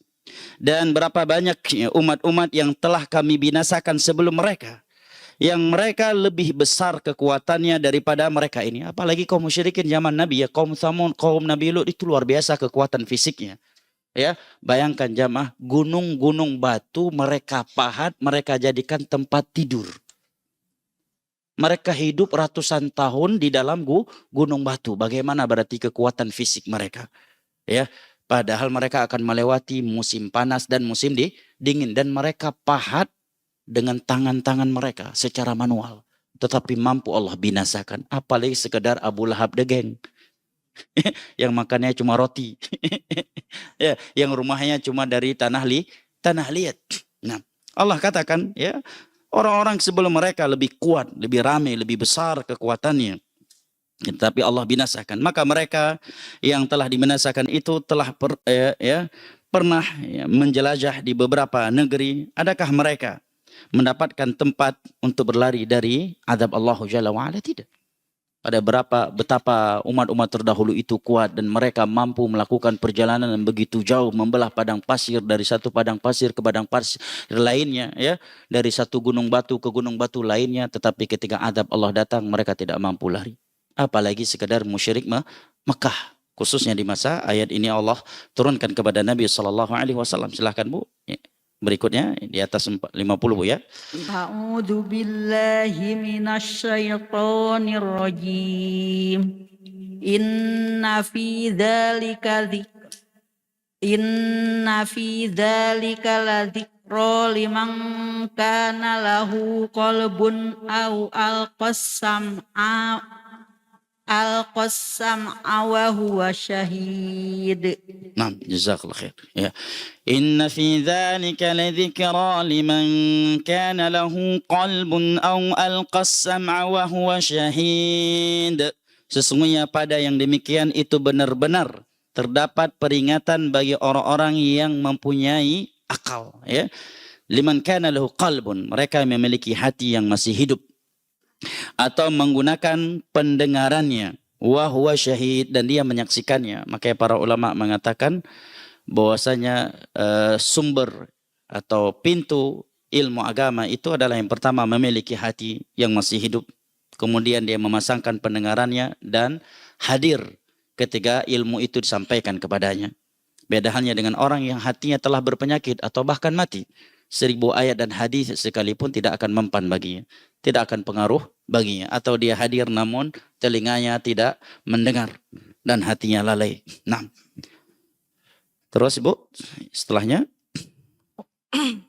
Dan berapa banyak umat-umat yang telah kami binasakan sebelum mereka, yang mereka lebih besar kekuatannya daripada mereka ini. Apalagi kaum musyrikin zaman Nabi, ya, kaum Tsamud, kaum Nabi Lut itu luar biasa kekuatan fisiknya. Ya, bayangkan jamaah, gunung-gunung batu mereka pahat, mereka jadikan tempat tidur. Mereka hidup ratusan tahun di dalam gunung batu. Bagaimana berarti kekuatan fisik mereka? Ya, padahal mereka akan melewati musim panas dan musim dingin, dan mereka pahat dengan tangan-tangan mereka secara manual. Tetapi mampu Allah binasakan. Apalagi sekedar Abu Lahab the Gang. Yang makannya cuma roti. Ya, yang rumahnya cuma dari tanah liat. Nah, Allah katakan, ya, orang-orang sebelum mereka lebih kuat, lebih ramai, lebih besar kekuatannya. Tetapi Allah binasakan. Maka mereka yang telah dibinasakan itu telah pernah menjelajah di beberapa negeri. Adakah mereka mendapatkan tempat untuk berlari dari azab Allah Jalla wa'ala? Tidak. Pada betapa umat-umat terdahulu itu kuat dan mereka mampu melakukan perjalanan yang begitu jauh, membelah padang pasir dari satu padang pasir ke padang pasir lainnya, ya, dari satu gunung batu ke gunung batu lainnya. Tetapi ketika azab Allah datang, mereka tidak mampu lari. Apalagi sekedar musyrik Mekah, khususnya di masa ayat ini Allah turunkan kepada Nabi SAW. Silahkan Bu, berikutnya di atas 50 Bu, ya. A'udzu billahi minasyaitonir rajim. Inna fi dzalika ladzikra liman kana lahu qalbun aw al-qasam wa huwa syahid. Nah, jazakallah khair. Ya. Inna fi dzalika ladzikra liman kana lahu qalbun aw al-qasam wa huwa syahid. Sesungguhnya pada yang demikian itu benar-benar terdapat peringatan bagi orang-orang yang mempunyai akal, ya. Liman kana lahu qalbun, mereka yang memiliki hati yang masih hidup atau menggunakan pendengarannya, wa huwa syahid, dan dia menyaksikannya. Makanya para ulama mengatakan bahwasanya sumber atau pintu ilmu agama itu adalah yang pertama memiliki hati yang masih hidup, kemudian dia memasangkan pendengarannya dan hadir ketika ilmu itu disampaikan kepadanya. Beda halnya dengan orang yang hatinya telah berpenyakit atau bahkan mati. 1000 ayat dan hadis sekalipun tidak akan mempan baginya, tidak akan pengaruh baginya. Atau dia hadir namun telinganya tidak mendengar dan hatinya lalai. Nah, terus Ibu, setelahnya.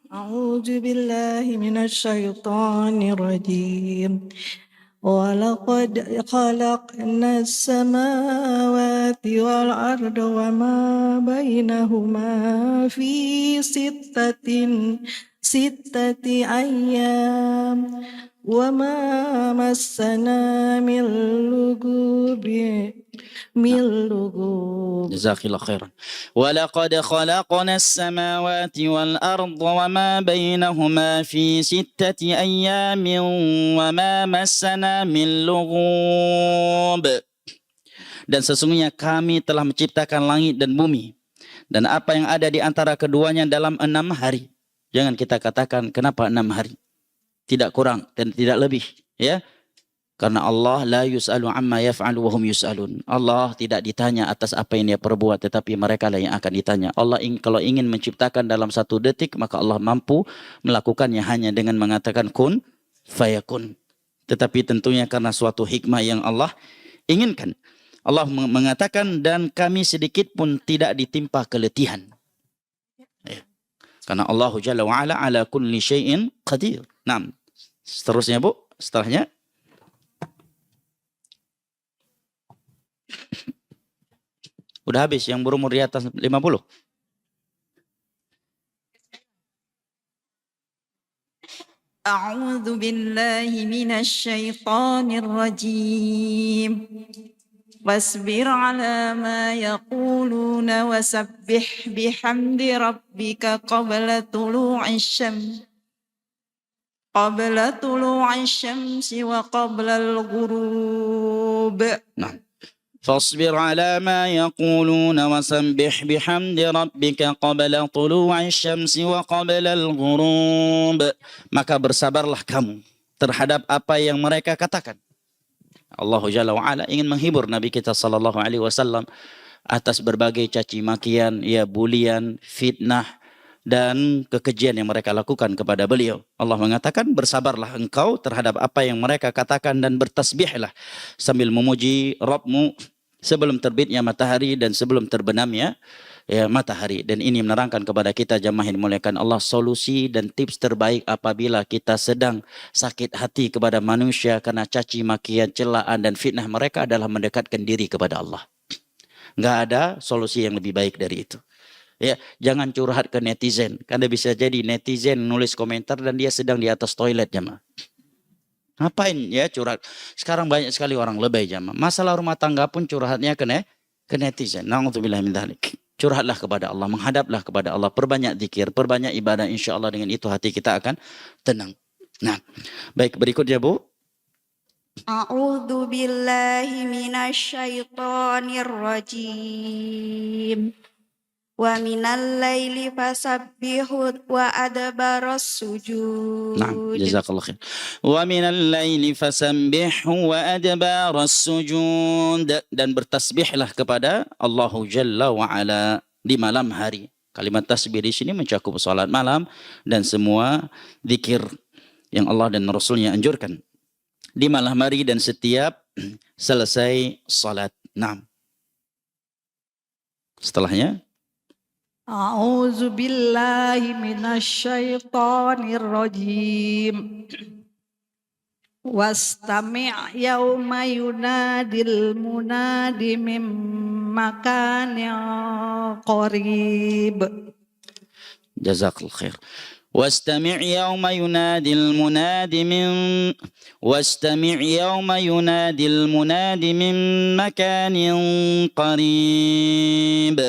A'udzu billahi minasyaitonir rajim. وَلَقَدْ خَلَقْنَا السَّمَاوَاتِ وَالْأَرْضَ وَمَا بَيْنَهُمَا فِي ستة أيام وَمَا مَسَّنَا مِن لُغُوبٍ. Jazakallah khairan. وَلَقَدْ خَلَقْنَا السَّمَاوَاتِ وَالْأَرْضَ وَمَا بَيْنَهُمَا فِي 6 أيام وَمَا مَسَّنَا مِن لُغُوبٍ. Dan sesungguhnya kami telah menciptakan langit dan bumi dan apa yang ada di antara keduanya dalam 6 hari. Jangan kita katakan kenapa 6 hari. Tidak kurang dan tidak lebih, ya. Karena Allah la yus'alu amma yaf'alu wa hum yus'alun. Allah tidak ditanya atas apa yang dia perbuat, tetapi mereka lah yang akan ditanya. Allah kalau ingin menciptakan dalam 1 detik, maka Allah mampu melakukannya hanya dengan mengatakan kun fayakun. Tetapi tentunya karena suatu hikmah yang Allah inginkan. Allah mengatakan dan kami sedikit pun tidak ditimpa keletihan. Ya. Karena Allah Jalla wa'ala ala kulli syai'in qadir. Nah, seterusnya Bu, setelahnya. Udah habis yang berumur di atas 50. A'udzu billahi minasyaitonir rajim. فاصبر على ما يقولون وسبح بحمد ربك قبل طلوع الشمس وقبل الغروب. نعم. فاصبر على ما يقولون وسبح بحمد ربك قبل طلوع الشمس وقبل الغروب. Maka bersabarlah kamu terhadap apa yang mereka katakan. Allah Jalla wa'ala ingin menghibur Nabi kita sallallahu alaihi wasallam atas berbagai caci makian, ya bulian, fitnah dan kekejian yang mereka lakukan kepada beliau. Allah mengatakan bersabarlah engkau terhadap apa yang mereka katakan dan bertasbihlah sambil memuji Rabbmu sebelum terbitnya matahari dan sebelum terbenamnya matahari. Dan ini menerangkan kepada kita jamaah yang dimuliakan Allah solusi dan tips terbaik apabila kita sedang sakit hati kepada manusia karena caci makian, celaan dan fitnah mereka adalah mendekatkan diri kepada Allah. Nggak ada solusi yang lebih baik dari itu. Ya, jangan curhat ke netizen. Karena bisa jadi netizen nulis komentar dan dia sedang di atas toilet jamaah. Ngapain ya curhat? Sekarang banyak sekali orang lebay jamaah. Masalah rumah tangga pun curhatnya ke netizen. Na'udzubillah min dzalik. Curhatlah kepada Allah, menghadaplah kepada Allah, perbanyak zikir, perbanyak ibadah, insya Allah dengan itu hati kita akan tenang. Nah, baik berikutnya Bu. A'udzu billahi minasyaitonir rajim. Wa minal laili fasabbihu wa adbaras sujud. Naam, jazakallah khair. Wa minal laili fasabbihu wa adbaras sujud. Dan bertasbihlah kepada Allah Jalla wa Ala di malam hari. Kalimat tasbih di sini mencakup salat malam dan semua zikir yang Allah dan Rasulnya anjurkan di malam hari dan setiap selesai salat. Naam. Setelahnya A'udzu billahi minasyaitonir rajim. Wastami' yauma yunadil munadi min makanin qarib. Jazakallahu khair. واستمع يوم ينادي المنادي من مكان قريب.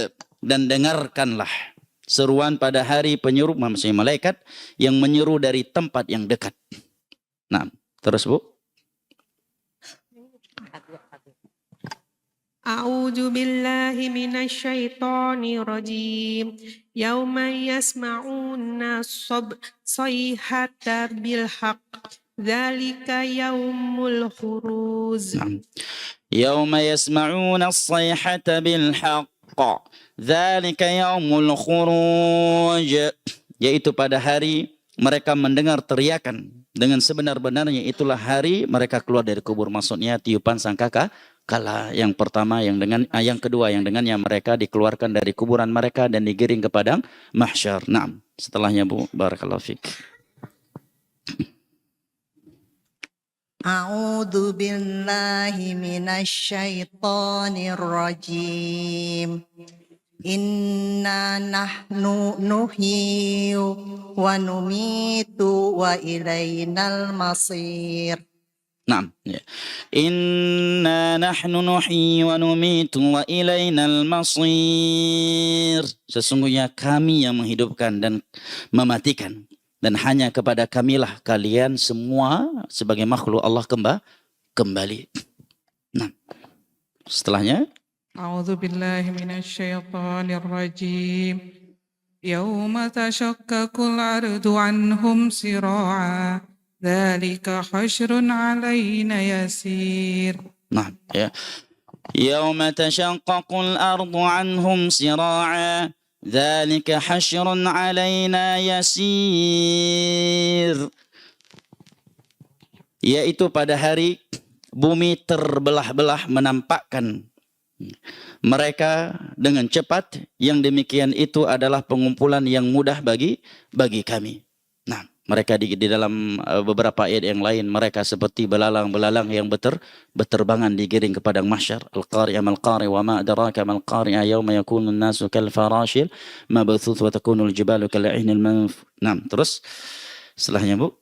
Dan dengarkanlah seruan pada hari penyuruh maksudnya malaikat yang menyeru dari tempat yang dekat. Nah, terus Bu. A'udzu billahi minasyaitonir rajim. Yauma yasma'una sayhata bil haqq. Dzalika yaumul khuruz. Yauma yasma'una as-sayhata bil haqq. Dzalika yaumul khuruj. Yaitu pada hari mereka mendengar teriakan dengan sebenar-benarnya, itulah hari mereka keluar dari kubur. Maksudnya tiupan sangkakala yang pertama yang kedua yang dengannya mereka dikeluarkan dari kuburan mereka dan digiring ke padang mahsyar. Naam, setelahnya Bu, barakallahu fik. A'udzu billahi minasyaitonir rajim. Inna nahnu nuhyi wa numitu wa ilainal masir. Naam, ya. Inna nahnu nuhyi wa numitu wa ilainal masir. Sesungguhnya kami yang menghidupkan dan mematikan, dan hanya kepada kamilah kalian semua sebagai makhluk Allah kembali. Nah, setelahnya A'udzu billahi minasyaitonir rajim. Yauma tashaqqaqul ardu anhum sira'a. Dzalika hasyrun 'alaina yasir. Nah, ya. Yauma tashaqqaqul ardu anhum sira'a. Dzalika hasyrun 'alaina yasir. Yaitu pada hari bumi terbelah-belah menampakkan mereka dengan cepat, yang demikian itu adalah pengumpulan yang mudah bagi kami. Nah, mereka di dalam beberapa ayat yang lain mereka seperti belalang-belalang yang berterbangan digiring ke padang mahsyar. Al-qari'ah mal-qari'ah wa ma adraka mal-qari'ah yauma yakunu an-nasu kal farashil mabthuth wa takunu al-jibalu kal 'ainil manfush. Nah, terus setelahnya Bu.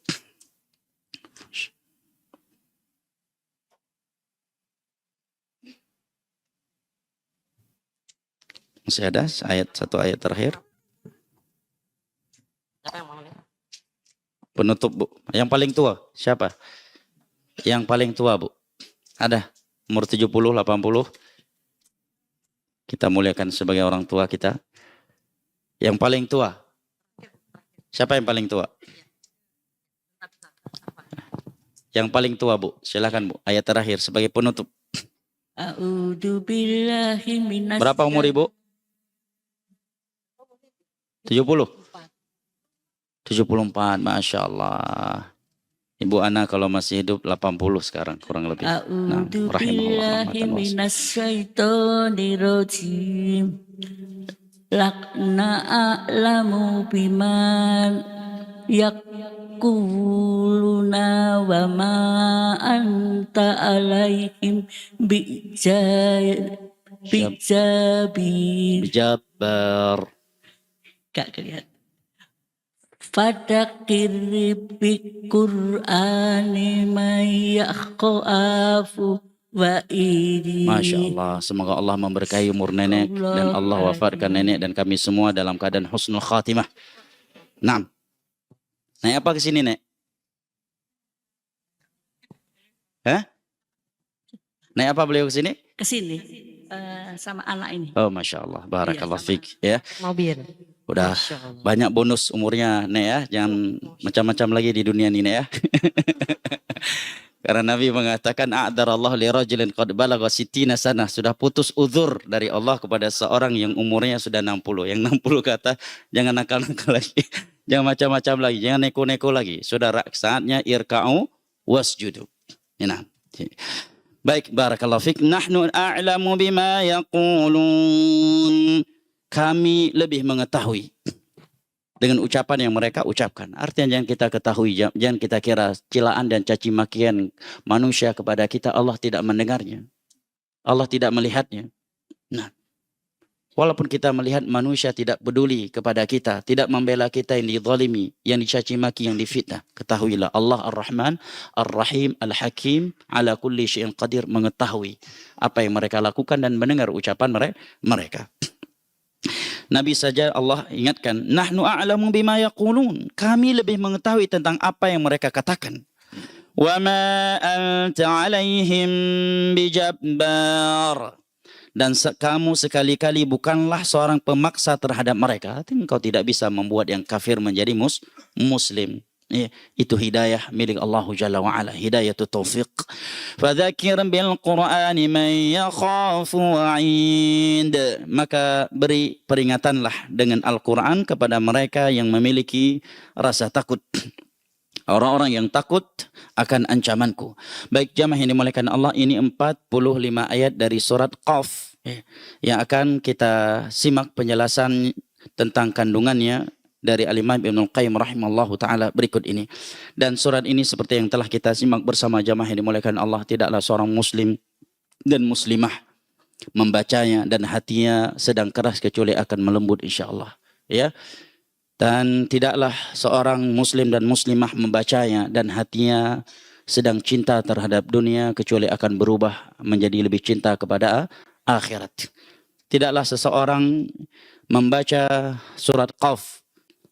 Masih ada satu ayat terakhir. Penutup, Bu. Yang paling tua siapa? Yang paling tua, Bu. Ada umur 70, 80. Kita muliakan sebagai orang tua kita. Yang paling tua. Siapa yang paling tua? Yang paling tua, Bu. Silakan, Bu. Ayat terakhir sebagai penutup. Berapa umur Ibu? 70? 74, Masya Allah. Ibu Ana kalau masih hidup 80 sekarang kurang lebih. Nah, rahimahullah. Lakna a'lamu biman yakuluna wa ma anta alaihim bijabbar. Gak kelihatan. Fadakir bi Qur'ani may yaqafu wa idi. Masya Allah, semoga Allah memberkahi umur nenek dan Allah wafatkan nenek dan kami semua dalam keadaan husnul khatimah. Naam. Naik apa ke sini, Nek? Hah? Naik apa beliau ke sini? Ke sini sama anak ini. Oh, Masya Allah, barakallah fiik ya. Mobil. Udah banyak bonus umurnya, Nek ya. Jangan macam-macam lagi di dunia ini, Nek ya. Karena Nabi mengatakan a'darallahu li rajulin qad balagha 60 sanah, sudah putus uzur dari Allah kepada seorang yang umurnya sudah 60. Yang 60 kata jangan nakal-nakal lagi. Jangan macam-macam lagi, jangan neko-neko lagi. Sudah saatnya irka'u wasjudu. Nah. Baik, barakallahu fik. Nahnu a'lamu bima yaqulun. Kami lebih mengetahui dengan ucapan yang mereka ucapkan. Artinya jangan kita ketahui, jangan kita kira celaan dan caci makian manusia kepada kita Allah tidak mendengarnya. Allah tidak melihatnya. Nah, walaupun kita melihat manusia tidak peduli kepada kita, tidak membela kita yang dizalimi, yang dicaci maki, yang difitnah. Ketahuilah Allah Ar-Rahman, Ar-Rahim, Al-Hakim, ala kulli syai'in qadir, mengetahui apa yang mereka lakukan dan mendengar ucapan mereka. Nabi saja Allah ingatkan, nahnu a'lamu bima yaqulun. Kami lebih mengetahui tentang apa yang mereka katakan. Wa ma anta 'alaihim bijabbar. Dan kamu sekali-kali bukanlah seorang pemaksa terhadap mereka. Artinya engkau tidak bisa membuat yang kafir menjadi muslim. Itu hidayah milik Allah Jalla wa'ala, hidayatu taufiq. Fadzakir bil Qur'ani man yakhafu wa'id. Maka beri peringatanlah dengan Al-Quran kepada mereka yang memiliki rasa takut. Orang-orang yang takut akan ancamanku. Baik jamaah yang dimuliakan Allah, ini 45 ayat dari surat Qaf yang akan kita simak penjelasan tentang kandungannya dari Al-Imam Ibnul Qayyim rahimallahu ta'ala berikut ini. Dan surat ini seperti yang telah kita simak bersama jamaah yang dimuliakan Allah, tidaklah seorang muslim dan muslimah membacanya dan hatinya sedang keras kecuali akan melembut insyaAllah. Ya. Dan tidaklah seorang muslim dan muslimah membacanya dan hatinya sedang cinta terhadap dunia kecuali akan berubah menjadi lebih cinta kepada akhirat. Tidaklah seseorang membaca surat Qaf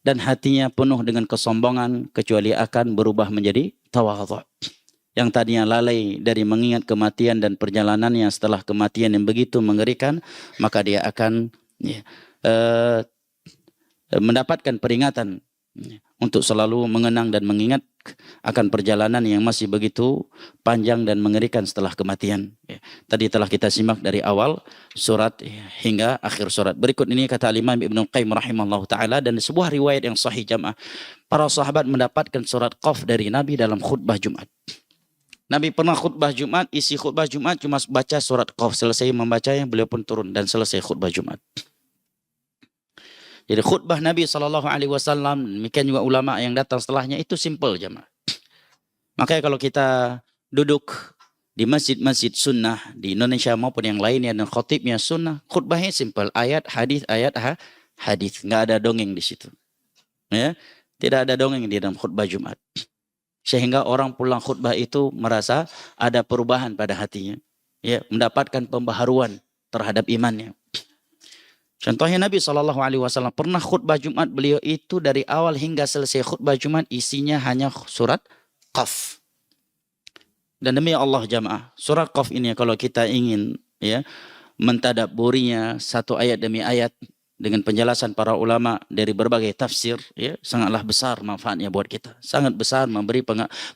dan hatinya penuh dengan kesombongan kecuali akan berubah menjadi tawadhu. Yang tadinya lalai dari mengingat kematian dan perjalanannya setelah kematian yang begitu mengerikan, maka dia akan mendapatkan peringatan untuk selalu mengenang dan mengingat akan perjalanan yang masih begitu panjang dan mengerikan setelah kematian. Tadi telah kita simak dari awal surat hingga akhir surat. Berikut ini kata Imam Ibnul Qayyim rahimahullah ta'ala, dan sebuah riwayat yang sahih jamaah. Para sahabat mendapatkan surat Qaf dari Nabi dalam khutbah Jumat. Nabi pernah khutbah Jumat, isi khutbah Jumat cuma baca surat Qaf. Selesai membacanya beliau pun turun dan selesai khutbah Jumat. Jadi khutbah Nabi SAW, demikian juga ulama yang datang setelahnya, itu simple jemaah. Makanya kalau kita duduk di masjid-masjid sunnah di Indonesia maupun yang lainnya dan khotibnya sunnah, khutbahnya simple, ayat hadis, nggak ada dongeng di situ. Ya, tidak ada dongeng di dalam khutbah Jumat. Sehingga orang pulang khutbah itu merasa ada perubahan pada hatinya, ya, mendapatkan pembaharuan terhadap imannya. Contohnya Nabi SAW pernah khutbah Jumat, beliau itu dari awal hingga selesai khutbah Jumat isinya hanya surat Qaf. Dan demi Allah jamaah, surat Qaf ini kalau kita ingin ya mentadabburinya satu ayat demi ayat dengan penjelasan para ulama dari berbagai tafsir, ya sangatlah besar manfaatnya buat kita. Sangat besar, memberi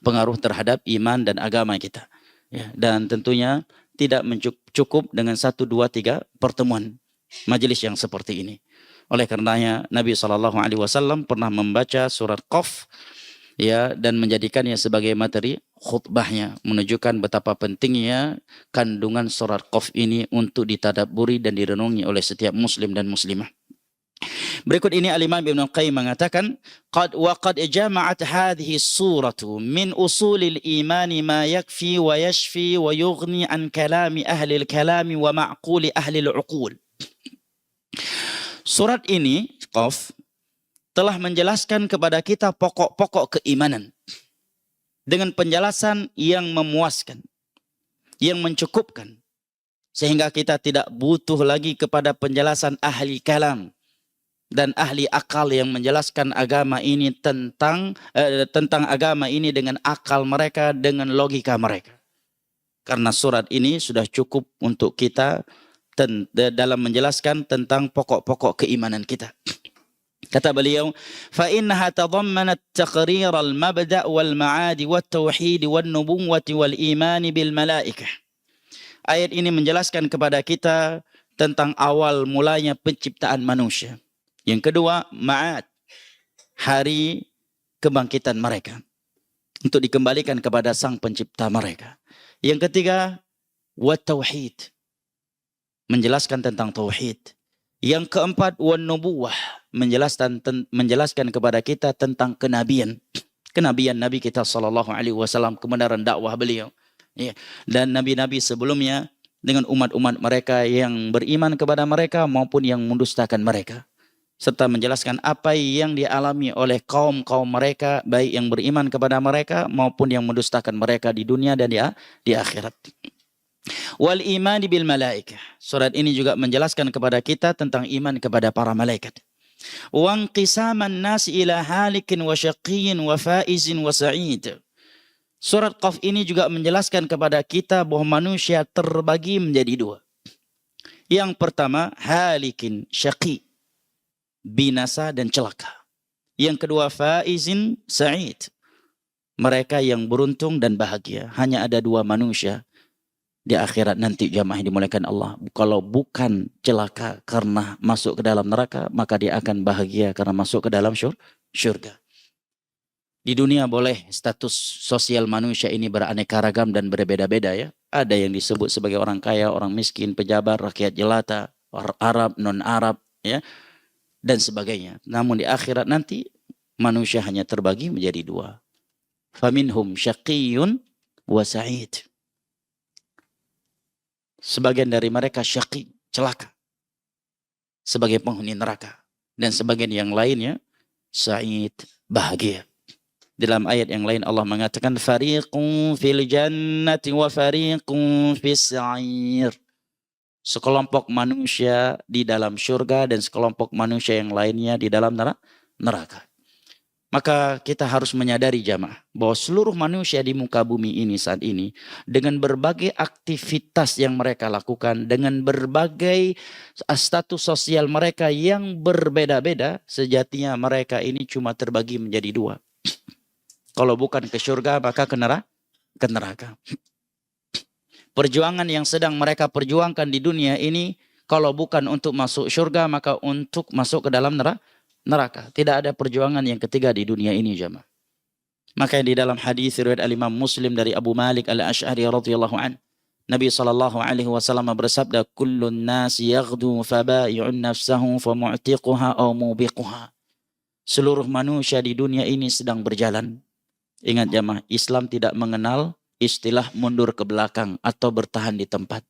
pengaruh terhadap iman dan agama kita. Ya, dan tentunya tidak cukup dengan 1, 2, 3 pertemuan majelis yang seperti ini. Oleh karenanya Nabi SAW pernah membaca surat Qaf ya dan menjadikannya sebagai materi khutbahnya, menunjukkan betapa pentingnya kandungan surat Qaf ini untuk ditadabburi dan direnungi oleh setiap muslim dan muslimah. Berikut ini Al-Imam Ibnu Qayyim mengatakan, qad jama'at hadhihi suratu min usulil imani ma yakfi wa yashfi wa yughni an kalami ahli al-kalami wa ma'quli ahli al-uqul. Surat ini, Qaf, telah menjelaskan kepada kita pokok-pokok keimanan dengan penjelasan yang memuaskan, yang mencukupkan, sehingga kita tidak butuh lagi kepada penjelasan ahli kalam dan ahli akal yang menjelaskan agama ini tentang agama ini dengan akal mereka, dengan logika mereka. Karena surat ini sudah cukup untuk kita dalam menjelaskan tentang pokok-pokok keimanan kita. Kata beliau, fa innaha tadammanat taqrir al-mabda' wal ma'ad wat tauhid wan nubuwwati wal iman bil malaikah. Ayat ini menjelaskan kepada kita tentang awal mulanya penciptaan manusia. Yang kedua, ma'ad, hari kebangkitan mereka untuk dikembalikan kepada sang pencipta mereka. Yang ketiga, wat tauhid, menjelaskan tentang tauhid. Yang keempat, wan nubuwah, menjelaskan kepada kita tentang kenabian Nabi kita SAW, kebenaran dakwah beliau. Ya. Dan nabi-nabi sebelumnya dengan umat-umat mereka yang beriman kepada mereka maupun yang mendustakan mereka, serta menjelaskan apa yang dialami oleh kaum-kaum mereka, baik yang beriman kepada mereka maupun yang mendustakan mereka di dunia dan di akhirat. Wal iman bil malaikah. Surat ini juga menjelaskan kepada kita tentang iman kepada para malaikat. Wa inqisaman nas ila halikin wa syaqiyyin wa faizin wa sa'id. Surat Qaf ini juga menjelaskan kepada kita bahwa manusia terbagi menjadi dua. Yang pertama, halikin, syaqi, binasa dan celaka. Yang kedua, faizin, sa'id, mereka yang beruntung dan bahagia. Hanya ada dua manusia di akhirat nanti jamaah yang dimuliakan Allah. Kalau bukan celaka karena masuk ke dalam neraka, maka dia akan bahagia karena masuk ke dalam syurga. Di dunia boleh status sosial manusia ini beraneka ragam dan berbeda-beda ya. Ada yang disebut sebagai orang kaya, orang miskin, pejabat, rakyat jelata, Arab, non-Arab ya, dan sebagainya. Namun di akhirat nanti manusia hanya terbagi menjadi dua. Faminhum syaqiyyun wa sa'id. Sebagian dari mereka syaqi, celaka, sebagai penghuni neraka. Dan sebagian yang lainnya sa'id, bahagia. Dalam ayat yang lain Allah mengatakan fariqun fil jannati wa fariqun fis sa'ir. Sekelompok manusia di dalam surga dan sekelompok manusia yang lainnya di dalam neraka. Maka kita harus menyadari jamaah bahwa seluruh manusia di muka bumi ini saat ini dengan berbagai aktivitas yang mereka lakukan, dengan berbagai status sosial mereka yang berbeda-beda, sejatinya mereka ini cuma terbagi menjadi dua. Kalau bukan ke surga maka ke neraka. Perjuangan yang sedang mereka perjuangkan di dunia ini, kalau bukan untuk masuk surga maka untuk masuk ke dalam neraka. Tidak ada perjuangan yang ketiga di dunia ini jamaah. Maka di dalam hadis riwayat Al-Imam Muslim dari Abu Malik Al-Asy'ari radhiyallahu an, Nabi SAW bersabda, kullun nas yaghdu faba'i'un nafsahu famu'tiquha aw mubiquha. Seluruh manusia di dunia ini sedang berjalan. Ingat jamaah, Islam tidak mengenal istilah mundur ke belakang atau bertahan di tempat.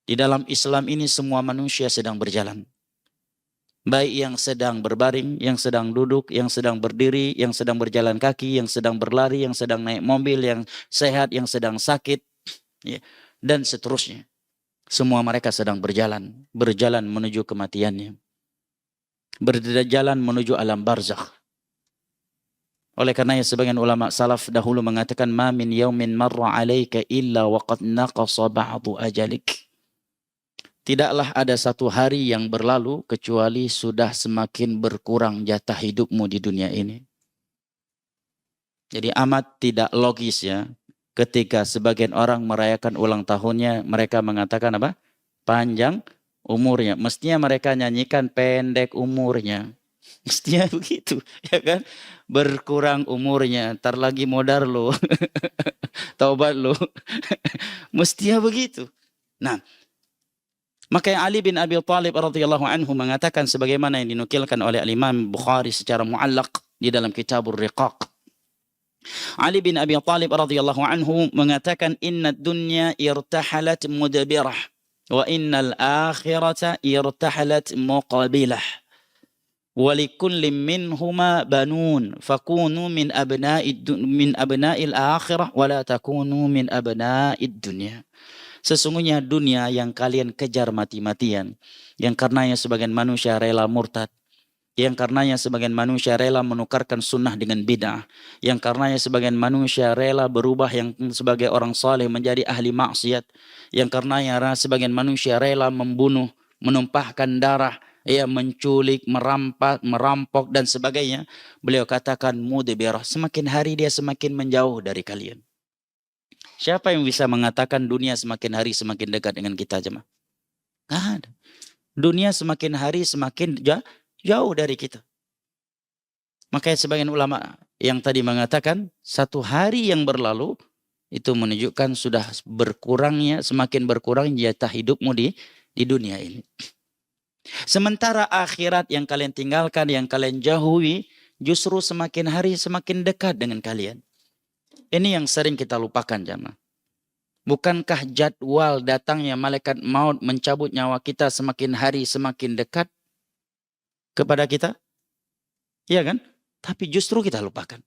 Di dalam Islam ini semua manusia sedang berjalan. Baik yang sedang berbaring, yang sedang duduk, yang sedang berdiri, yang sedang berjalan kaki, yang sedang berlari, yang sedang naik mobil, yang sehat, yang sedang sakit, ya, dan seterusnya. Semua mereka sedang berjalan menuju kematiannya, berjalan menuju alam barzakh. Oleh karenanya sebagian ulama salaf dahulu mengatakan ma min yaumin marra 'alaika illa waqad naqasa ba'du ajalik. Tidaklah ada satu hari yang berlalu kecuali sudah semakin berkurang jatah hidupmu di dunia ini. Jadi amat tidak logis ya ketika sebagian orang merayakan ulang tahunnya mereka mengatakan apa? Panjang umurnya. Mestinya mereka nyanyikan pendek umurnya. Mestinya begitu, ya kan? Berkurang umurnya, ntar lagi modar lo. Taubat lo. Mestinya begitu. Nah, maka Ali bin Abi Thalib radhiyallahu anhu mengatakan sebagaimana yang dinukilkan oleh Imam Bukhari secara muallaq di dalam Kitabur Riqaq. Ali bin Abi Thalib radhiyallahu anhu mengatakan inna dunya irtahalat mudbirah wa innal akhirata irtahalat muqabilah. وَلِكُلٍّ مِّنْهُمَا بَنُونَ فَكُونُوا مِنْ أَبْنَاءِ الْآخِرَةِ وَلَا تَكُونُوا مِنْ أَبْنَاءِ الدُّنْيَا. Sesungguhnya dunia yang kalian kejar mati-matian, yang karenanya sebagian manusia rela murtad, yang karenanya sebagian manusia rela menukarkan sunnah dengan bid'ah, yang karenanya sebagian manusia rela berubah yang sebagai orang saleh menjadi ahli maksiat, yang karenanya sebagian manusia rela membunuh, menumpahkan darah, ya, menculik, merampok dan sebagainya. Beliau katakan mudbirah, semakin hari dia semakin menjauh dari kalian. Siapa yang bisa mengatakan dunia semakin hari semakin dekat dengan kita, jemaah? Nggak ada. Dunia semakin hari semakin jauh dari kita. Makanya sebagian ulama yang tadi mengatakan satu hari yang berlalu itu menunjukkan sudah berkurangnya, semakin berkurang jatah hidupmu di dunia ini. Sementara akhirat yang kalian tinggalkan, yang kalian jauhi, justru semakin hari semakin dekat dengan kalian. Ini yang sering kita lupakan, jamaah. Bukankah jadwal datangnya malaikat maut mencabut nyawa kita semakin hari semakin dekat kepada kita? Iya kan? Tapi justru kita lupakan.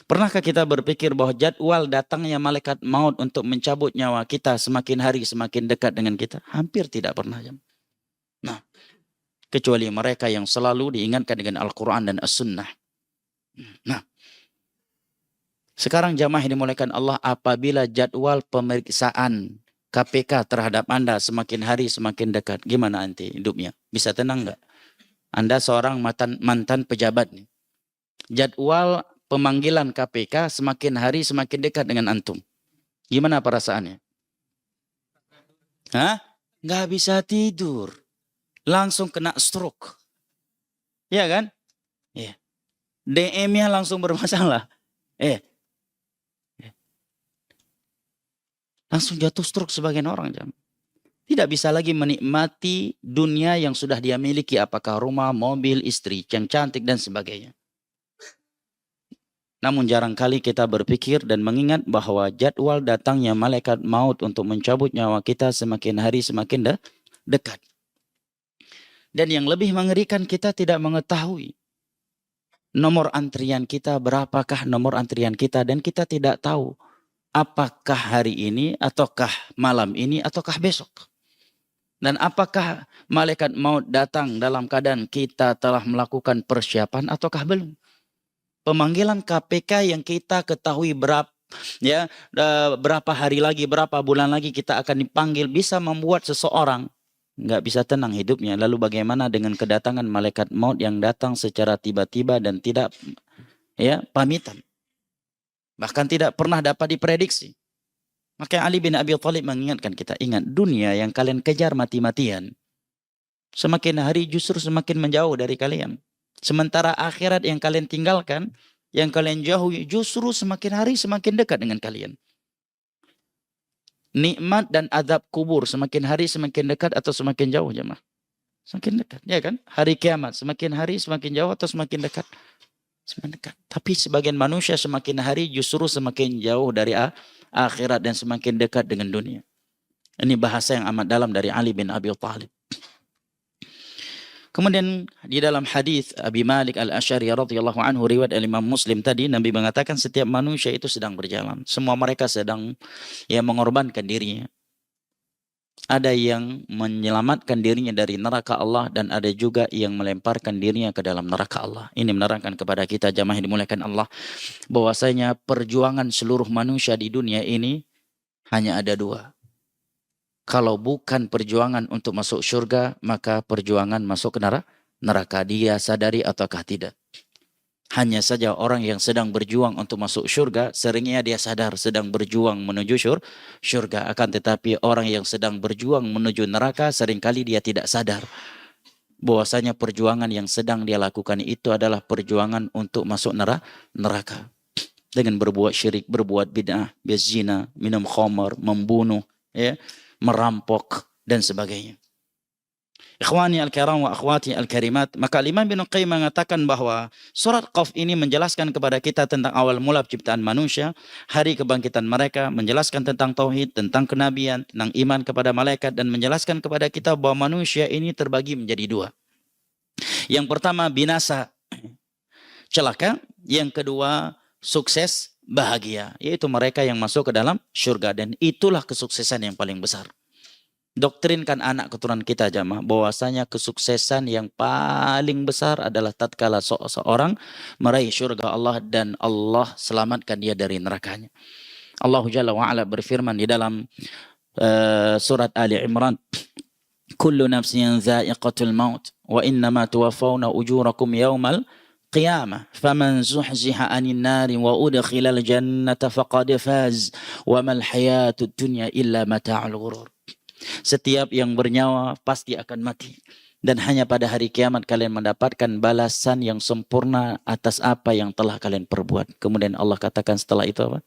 Pernahkah kita berpikir bahwa jadwal datangnya malaikat maut untuk mencabut nyawa kita semakin hari semakin dekat dengan kita? Hampir tidak pernah, jamaah. Nah, kecuali mereka yang selalu diingatkan dengan Al-Quran dan As-Sunnah. Nah, sekarang jamaah yang dimulakan Allah, apabila jadwal pemeriksaan KPK terhadap Anda semakin hari semakin dekat, gimana nanti hidupnya? Bisa tenang nggak? Anda seorang mantan pejabat nih. Jadwal pemanggilan KPK semakin hari semakin dekat dengan antum. Gimana perasaannya? Hah? Nggak bisa tidur. Langsung kena stroke. Ya kan? Ya. DM-nya langsung bermasalah. Langsung jatuh stroke sebagian orang, jam. Tidak bisa lagi menikmati dunia yang sudah dia miliki, apakah rumah, mobil, istri yang cantik dan sebagainya. Namun jarang kali kita berpikir dan mengingat bahwa jadwal datangnya malaikat maut untuk mencabut nyawa kita semakin hari semakin dekat. Dan yang lebih mengerikan, kita tidak mengetahui nomor antrian kita, berapakah nomor antrian kita, dan kita tidak tahu apakah hari ini, ataukah malam ini, ataukah besok. Dan apakah malaikat maut datang dalam keadaan kita telah melakukan persiapan ataukah belum. Pemanggilan KPK yang kita ketahui berapa hari lagi, berapa bulan lagi kita akan dipanggil, bisa membuat seseorang nggak bisa tenang hidupnya. Lalu bagaimana dengan kedatangan malaikat maut yang datang secara tiba-tiba dan tidak pamitan, bahkan tidak pernah dapat diprediksi. Maka Ali bin Abi Thalib mengingatkan kita, ingat dunia yang kalian kejar mati-matian semakin hari justru semakin menjauh dari kalian. Sementara akhirat yang kalian tinggalkan, yang kalian jauhi, justru semakin hari semakin dekat dengan kalian. Nikmat dan azab kubur semakin hari semakin dekat atau semakin jauh, jemaah? Semakin dekat, ya kan? Hari kiamat semakin hari semakin jauh atau semakin dekat? Semakin dekat. Tapi sebagian manusia semakin hari justru semakin jauh dari akhirat dan semakin dekat dengan dunia. Ini bahasa yang amat dalam dari Ali bin Abi Thalib. Kemudian di dalam hadis Abi Malik Al-Asy'ari radhiyallahu anhu riwayat Imam Muslim tadi, Nabi mengatakan setiap manusia itu sedang berjalan. Semua mereka sedang mengorbankan dirinya. Ada yang menyelamatkan dirinya dari neraka Allah dan ada juga yang melemparkan dirinya ke dalam neraka Allah. Ini menerangkan kepada kita jamaah yang dimuliakan Allah bahwasanya perjuangan seluruh manusia di dunia ini hanya ada dua. Kalau bukan perjuangan untuk masuk surga, maka perjuangan masuk ke neraka. Dia sadari ataukah tidak? Hanya saja orang yang sedang berjuang untuk masuk surga, seringnya dia sadar sedang berjuang menuju surga. Akan tetapi orang yang sedang berjuang menuju neraka, seringkali dia tidak sadar bahwasanya perjuangan yang sedang dia lakukan itu adalah perjuangan untuk masuk neraka. Dengan berbuat syirik, berbuat bid'ah, berzina, minum khamar, membunuh, ya, merampok, dan sebagainya. Ikhwani al-kiram wa akhwati al-karimat, maka Imam Ibnu Qayyim mengatakan bahwa surat Qaf ini menjelaskan kepada kita tentang awal mula penciptaan manusia, hari kebangkitan mereka, menjelaskan tentang tauhid, tentang kenabian, tentang iman kepada malaikat, dan menjelaskan kepada kita bahwa manusia ini terbagi menjadi dua. Yang pertama binasa, celaka. Yang kedua sukses, bahagia, yaitu mereka yang masuk ke dalam surga, dan itulah kesuksesan yang paling besar. Doktrinkan anak keturunan kita jamaah bahwasanya kesuksesan yang paling besar adalah tatkala seorang meraih surga Allah dan Allah selamatkan dia dari nerakanya. Allah Jalla wa Ala berfirman di dalam surat Ali Imran, kullu nafsin dha'iqatul maut wa innama tuwaffawna ujurakum yawmal qiyamah faman zuhziha 'anil nari wa udkhilal jannata faqad faz wa mal hayatud dunya illa mata'ul ghurur. Setiap yang bernyawa pasti akan mati, dan hanya pada hari kiamat kalian mendapatkan balasan yang sempurna atas apa yang telah kalian perbuat. Kemudian Allah katakan setelah itu apa?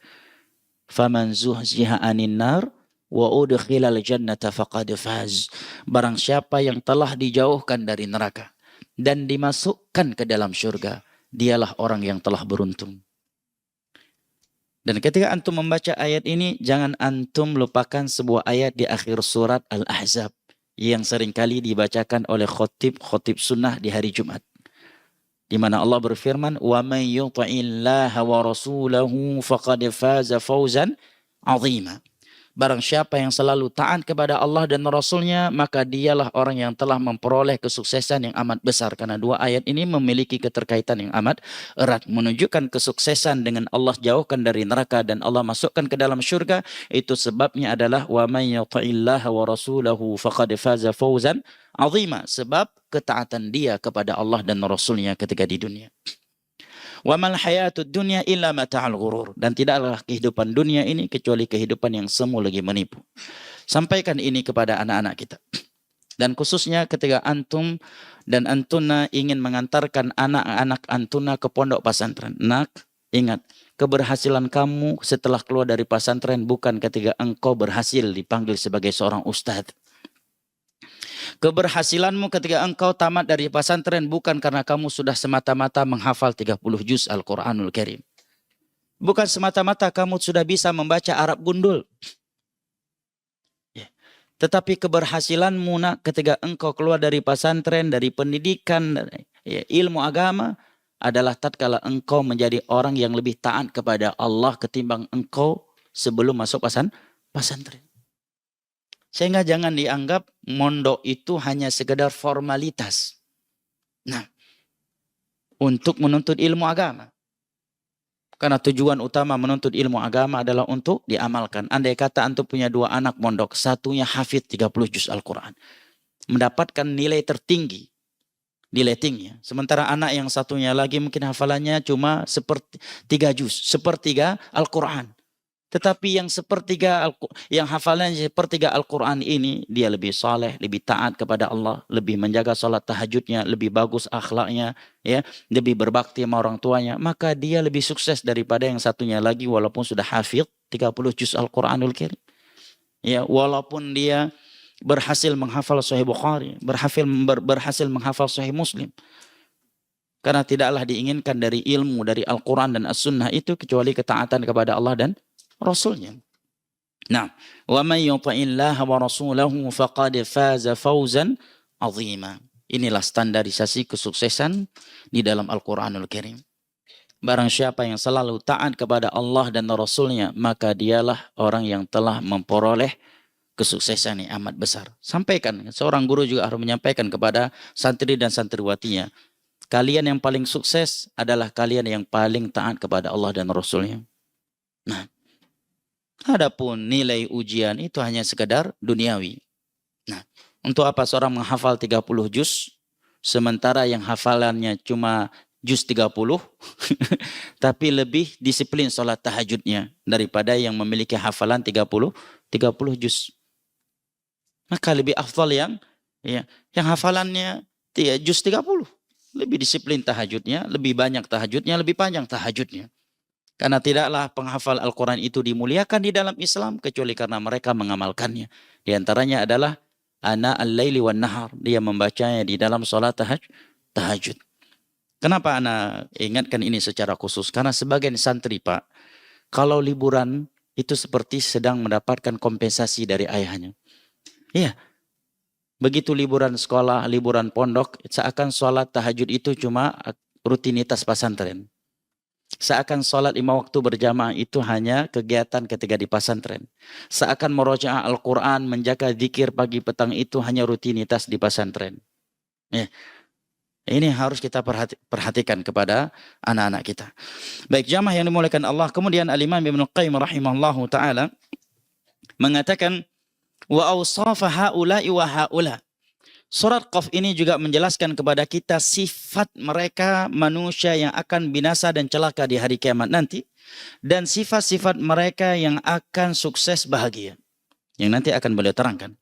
Faman zuhziha 'anil nar wa udkhilal jannata faqad faz. Barang siapa yang telah dijauhkan dari neraka dan dimasukkan ke dalam surga, dialah orang yang telah beruntung. Dan ketika antum membaca ayat ini, jangan antum lupakan sebuah ayat di akhir surat Al-Ahzab yang seringkali dibacakan oleh khotib sunnah di hari Jumat. Di mana Allah berfirman, "Wa man yuti'illaha wa rasulahu faqad faza fawzan 'azima." Barang siapa yang selalu taat kepada Allah dan Rasulnya, maka dialah orang yang telah memperoleh kesuksesan yang amat besar. Karena dua ayat ini memiliki keterkaitan yang amat erat. Menunjukkan kesuksesan dengan Allah jauhkan dari neraka dan Allah masukkan ke dalam surga. Itu sebabnya adalah wa may yuti'illaha wa rasulahu faqad faza fawzan 'azima. Sebab ketaatan dia kepada Allah dan Rasulnya ketika di dunia. Wa mal hayatud dunya illa mata'al ghurur. Dan tidaklah kehidupan dunia ini kecuali kehidupan yang semu lagi menipu. Sampaikan ini kepada anak-anak kita. Dan khususnya ketika antum dan antuna ingin mengantarkan anak-anak antuna ke pondok pesantren. Nak, ingat, keberhasilan kamu setelah keluar dari pesantren bukan ketika engkau berhasil dipanggil sebagai seorang ustadz. Keberhasilanmu ketika engkau tamat dari pesantren bukan karena kamu sudah semata-mata menghafal 30 juz Al-Quranul Karim. Bukan semata-mata kamu sudah bisa membaca Arab gundul. Tetapi keberhasilanmu nak ketika engkau keluar dari pesantren, dari pendidikan, ilmu agama adalah tatkala engkau menjadi orang yang lebih taat kepada Allah ketimbang engkau sebelum masuk pesantren. Sehingga jangan dianggap mondok itu hanya sekedar formalitas. Nah, untuk menuntut ilmu agama. Karena tujuan utama menuntut ilmu agama adalah untuk diamalkan. Andai kata antum punya dua anak mondok, satunya hafidh 30 juz Al-Quran. Mendapatkan nilai tertinggi di lettingnya. Sementara anak yang satunya lagi mungkin hafalannya cuma 3 juz, sepertiga Al-Quran. Tetapi yang yang hafalannya sepertiga Al-Quran ini, dia lebih saleh, lebih taat kepada Allah, lebih menjaga sholat tahajudnya, lebih bagus akhlaknya, ya, lebih berbakti sama orang tuanya. Maka dia lebih sukses daripada yang satunya lagi walaupun sudah hafidh 30 juz Al-Quranul Karim. Ya, walaupun dia berhasil menghafal Sahih Bukhari, berhasil menghafal Sahih Muslim. Karena tidaklah diinginkan dari ilmu, dari Al-Quran dan As-Sunnah itu kecuali ketaatan kepada Allah dan Rasulnya. Nah, wa may yuti'illaha wa rasulahu faqad faza fawzan 'azima. Inilah standarisasi kesuksesan di dalam Al-Qur'anul Karim. Barang siapa yang selalu taat kepada Allah dan Rasulnya, maka dialah orang yang telah memperoleh kesuksesan yang amat besar. Sampaikan, seorang guru juga harus menyampaikan kepada santri dan santriwatinya, kalian yang paling sukses adalah kalian yang paling taat kepada Allah dan Rasulnya. Nah, adapun nilai ujian itu hanya sekedar duniawi. Nah, untuk apa seorang menghafal 30 juz, sementara yang hafalannya cuma juz 30, tapi lebih disiplin sholat tahajudnya daripada yang memiliki hafalan 30 juz. Maka lebih afdal yang hafalannya juz 30. Lebih disiplin tahajudnya, lebih banyak tahajudnya, lebih panjang tahajudnya. Karena tidaklah penghafal Al-Quran itu dimuliakan di dalam Islam kecuali karena mereka mengamalkannya. Di antaranya adalah ana al-laili wan nahar. Dia membacanya di dalam sholat tahajud. Kenapa ana ingatkan ini secara khusus? Karena sebagian santri, Pak, kalau liburan itu seperti sedang mendapatkan kompensasi dari ayahnya. Iya. Begitu liburan sekolah, liburan pondok, seakan sholat tahajud itu cuma rutinitas pesantren. Seakan sholat 5 waktu berjamaah itu hanya kegiatan ketika di pesantren. Seakan merojaah Al-Quran, menjaga zikir pagi petang itu hanya rutinitas di pesantren. Ya. Ini harus kita perhatikan kepada anak-anak kita. Baik jamaah yang dimuliakan Allah. Kemudian Al-Imam Ibnu Qayyim rahimahullahu ta'ala mengatakan, wa awsafa haula'i wa haula. Surat Qaf ini juga menjelaskan kepada kita sifat mereka manusia yang akan binasa dan celaka di hari kiamat nanti. Dan sifat-sifat mereka yang akan sukses bahagia. Yang nanti akan beliau terangkan.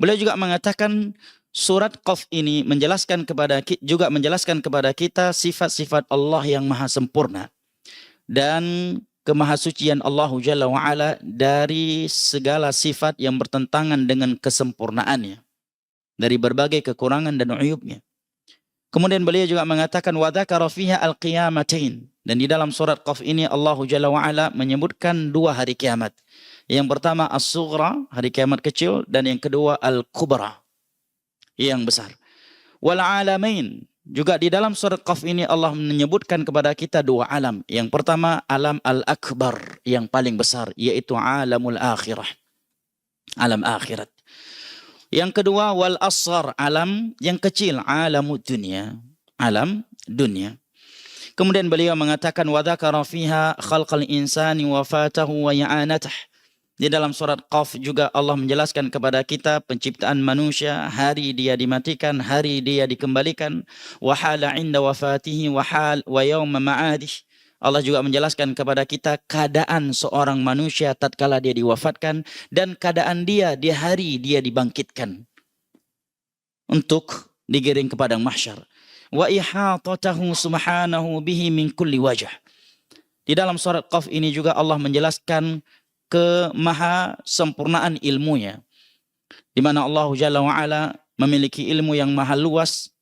Beliau juga mengatakan surat Qaf ini menjelaskan kepada kita sifat-sifat Allah yang maha sempurna. Dan kemahasucian Allah Jalla wa'ala dari segala sifat yang bertentangan dengan kesempurnaannya. Dari berbagai kekurangan dan uyubnya. Kemudian beliau juga mengatakan wa dzakara fiha al-qiyamatain. Dan di dalam surat Qaf ini Allah Jalla wa'ala menyebutkan 2 hari kiamat. Yang pertama as-sughra, hari kiamat kecil, dan yang kedua al-kubra, yang besar. Wal alamain, juga di dalam surat Qaf ini Allah menyebutkan kepada kita 2 alam. Yang pertama alam al-akbar, yang paling besar, yaitu alamul akhirah. Alam akhirat. Yang kedua wal asghar, alam yang kecil, alamud dunya, alam dunia. Kemudian beliau mengatakan wa dzakara fiha khalqal insani wa fatahu wa i'anatah. Di dalam surat Qaf juga Allah menjelaskan kepada kita penciptaan manusia, hari dia dimatikan, hari dia dikembalikan, wa hala 'inda wafatihi wa yauma ma'adih. Allah juga menjelaskan kepada kita keadaan seorang manusia tatkala dia diwafatkan dan keadaan dia di hari dia dibangkitkan untuk digiring ke padang mahsyar. Wa ihatatahu subhanahu bihi min kulli wajh. Di dalam surat Qaf ini juga Allah menjelaskan kemaha sempurnaan ilmunya, di mana Allah Jalla wa'ala memiliki ilmu yang maha luas,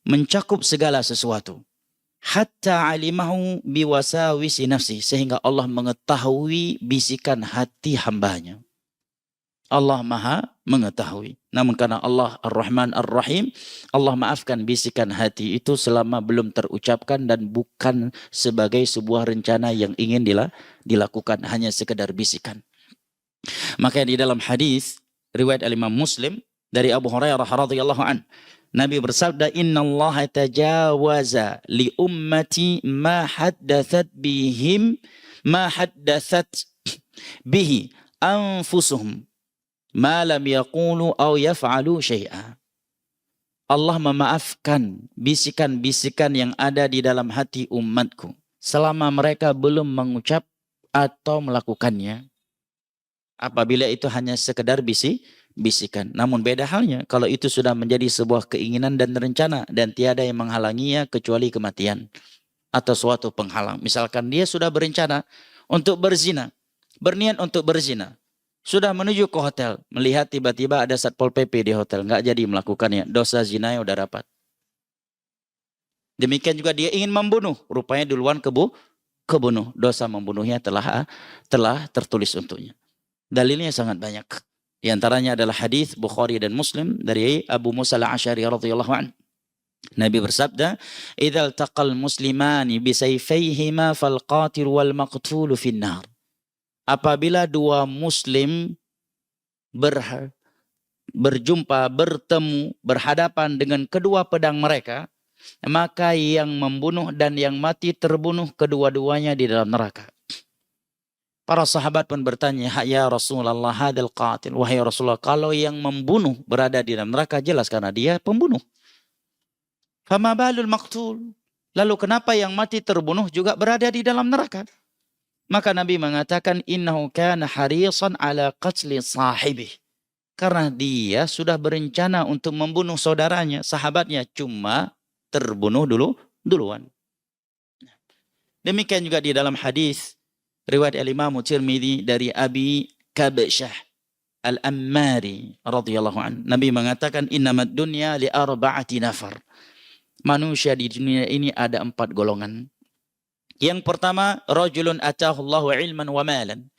mencakup segala sesuatu. Hatta alimahu biwasawisi nafsi, sehingga Allah mengetahui bisikan hati hambanya. Allah maha mengetahui. Namun karena Allah Ar-Rahman Ar-Rahim, Allah maafkan bisikan hati itu selama belum terucapkan dan bukan sebagai sebuah rencana yang ingin dilakukan, hanya sekedar bisikan. Maka di dalam hadis riwayat Al-Imam Muslim dari Abu Hurairah radhiyallahu an, Nabi bersabda, innallaha tajawaza li ummati ma haddathat bihi anfusuhum ma lam yaqulu aw yaf'alu syai'a. Allah memaafkan bisikan-bisikan yang ada di dalam hati umatku selama mereka belum mengucap atau melakukannya. Apabila itu hanya sekedar bisikan. Namun beda halnya kalau itu sudah menjadi sebuah keinginan dan rencana dan tiada yang menghalanginya kecuali kematian atau suatu penghalang. Misalkan dia sudah berencana untuk berzina, berniat untuk berzina, sudah menuju ke hotel, melihat tiba-tiba ada Satpol PP di hotel, nggak jadi melakukannya, dosa zinanya udah dapat. Demikian juga dia ingin membunuh, rupanya duluan kebunuh, dosa membunuhnya telah tertulis untuknya. Dalilnya sangat banyak. Di antaranya adalah hadis Bukhari dan Muslim dari Abu Musa al-Asy'ari radhiyallahu anhu. Nabi bersabda, "Idzal taqal muslimani bisayfayhima fal qatil wal maqtul fin nar." Apabila 2 muslim berjumpa, bertemu, berhadapan dengan kedua pedang mereka, maka yang membunuh dan yang mati terbunuh kedua-duanya di dalam neraka. Para sahabat pun bertanya, ya Rasulullah, hadal qatil, wahai Rasulullah, kalau yang membunuh berada di dalam neraka, jelas karena dia pembunuh. Fama balul maqtul, lalu kenapa yang mati terbunuh juga berada di dalam neraka? Maka Nabi mengatakan, innahu kana harisan ala qatli sahibih, karena dia sudah berencana untuk membunuh saudaranya, sahabatnya, cuma terbunuh duluan. Demikian juga di dalam hadis riwayat Al-Imam Tirmidzi dari Abi Kabsyah Al-Ammari radhiyallahu anhu. Nabi mengatakan, innamad dunya li arba'ati nafar. Manusia di dunia ini ada 4 golongan. Yang pertama, rajulun atahullahu ilman wa malan.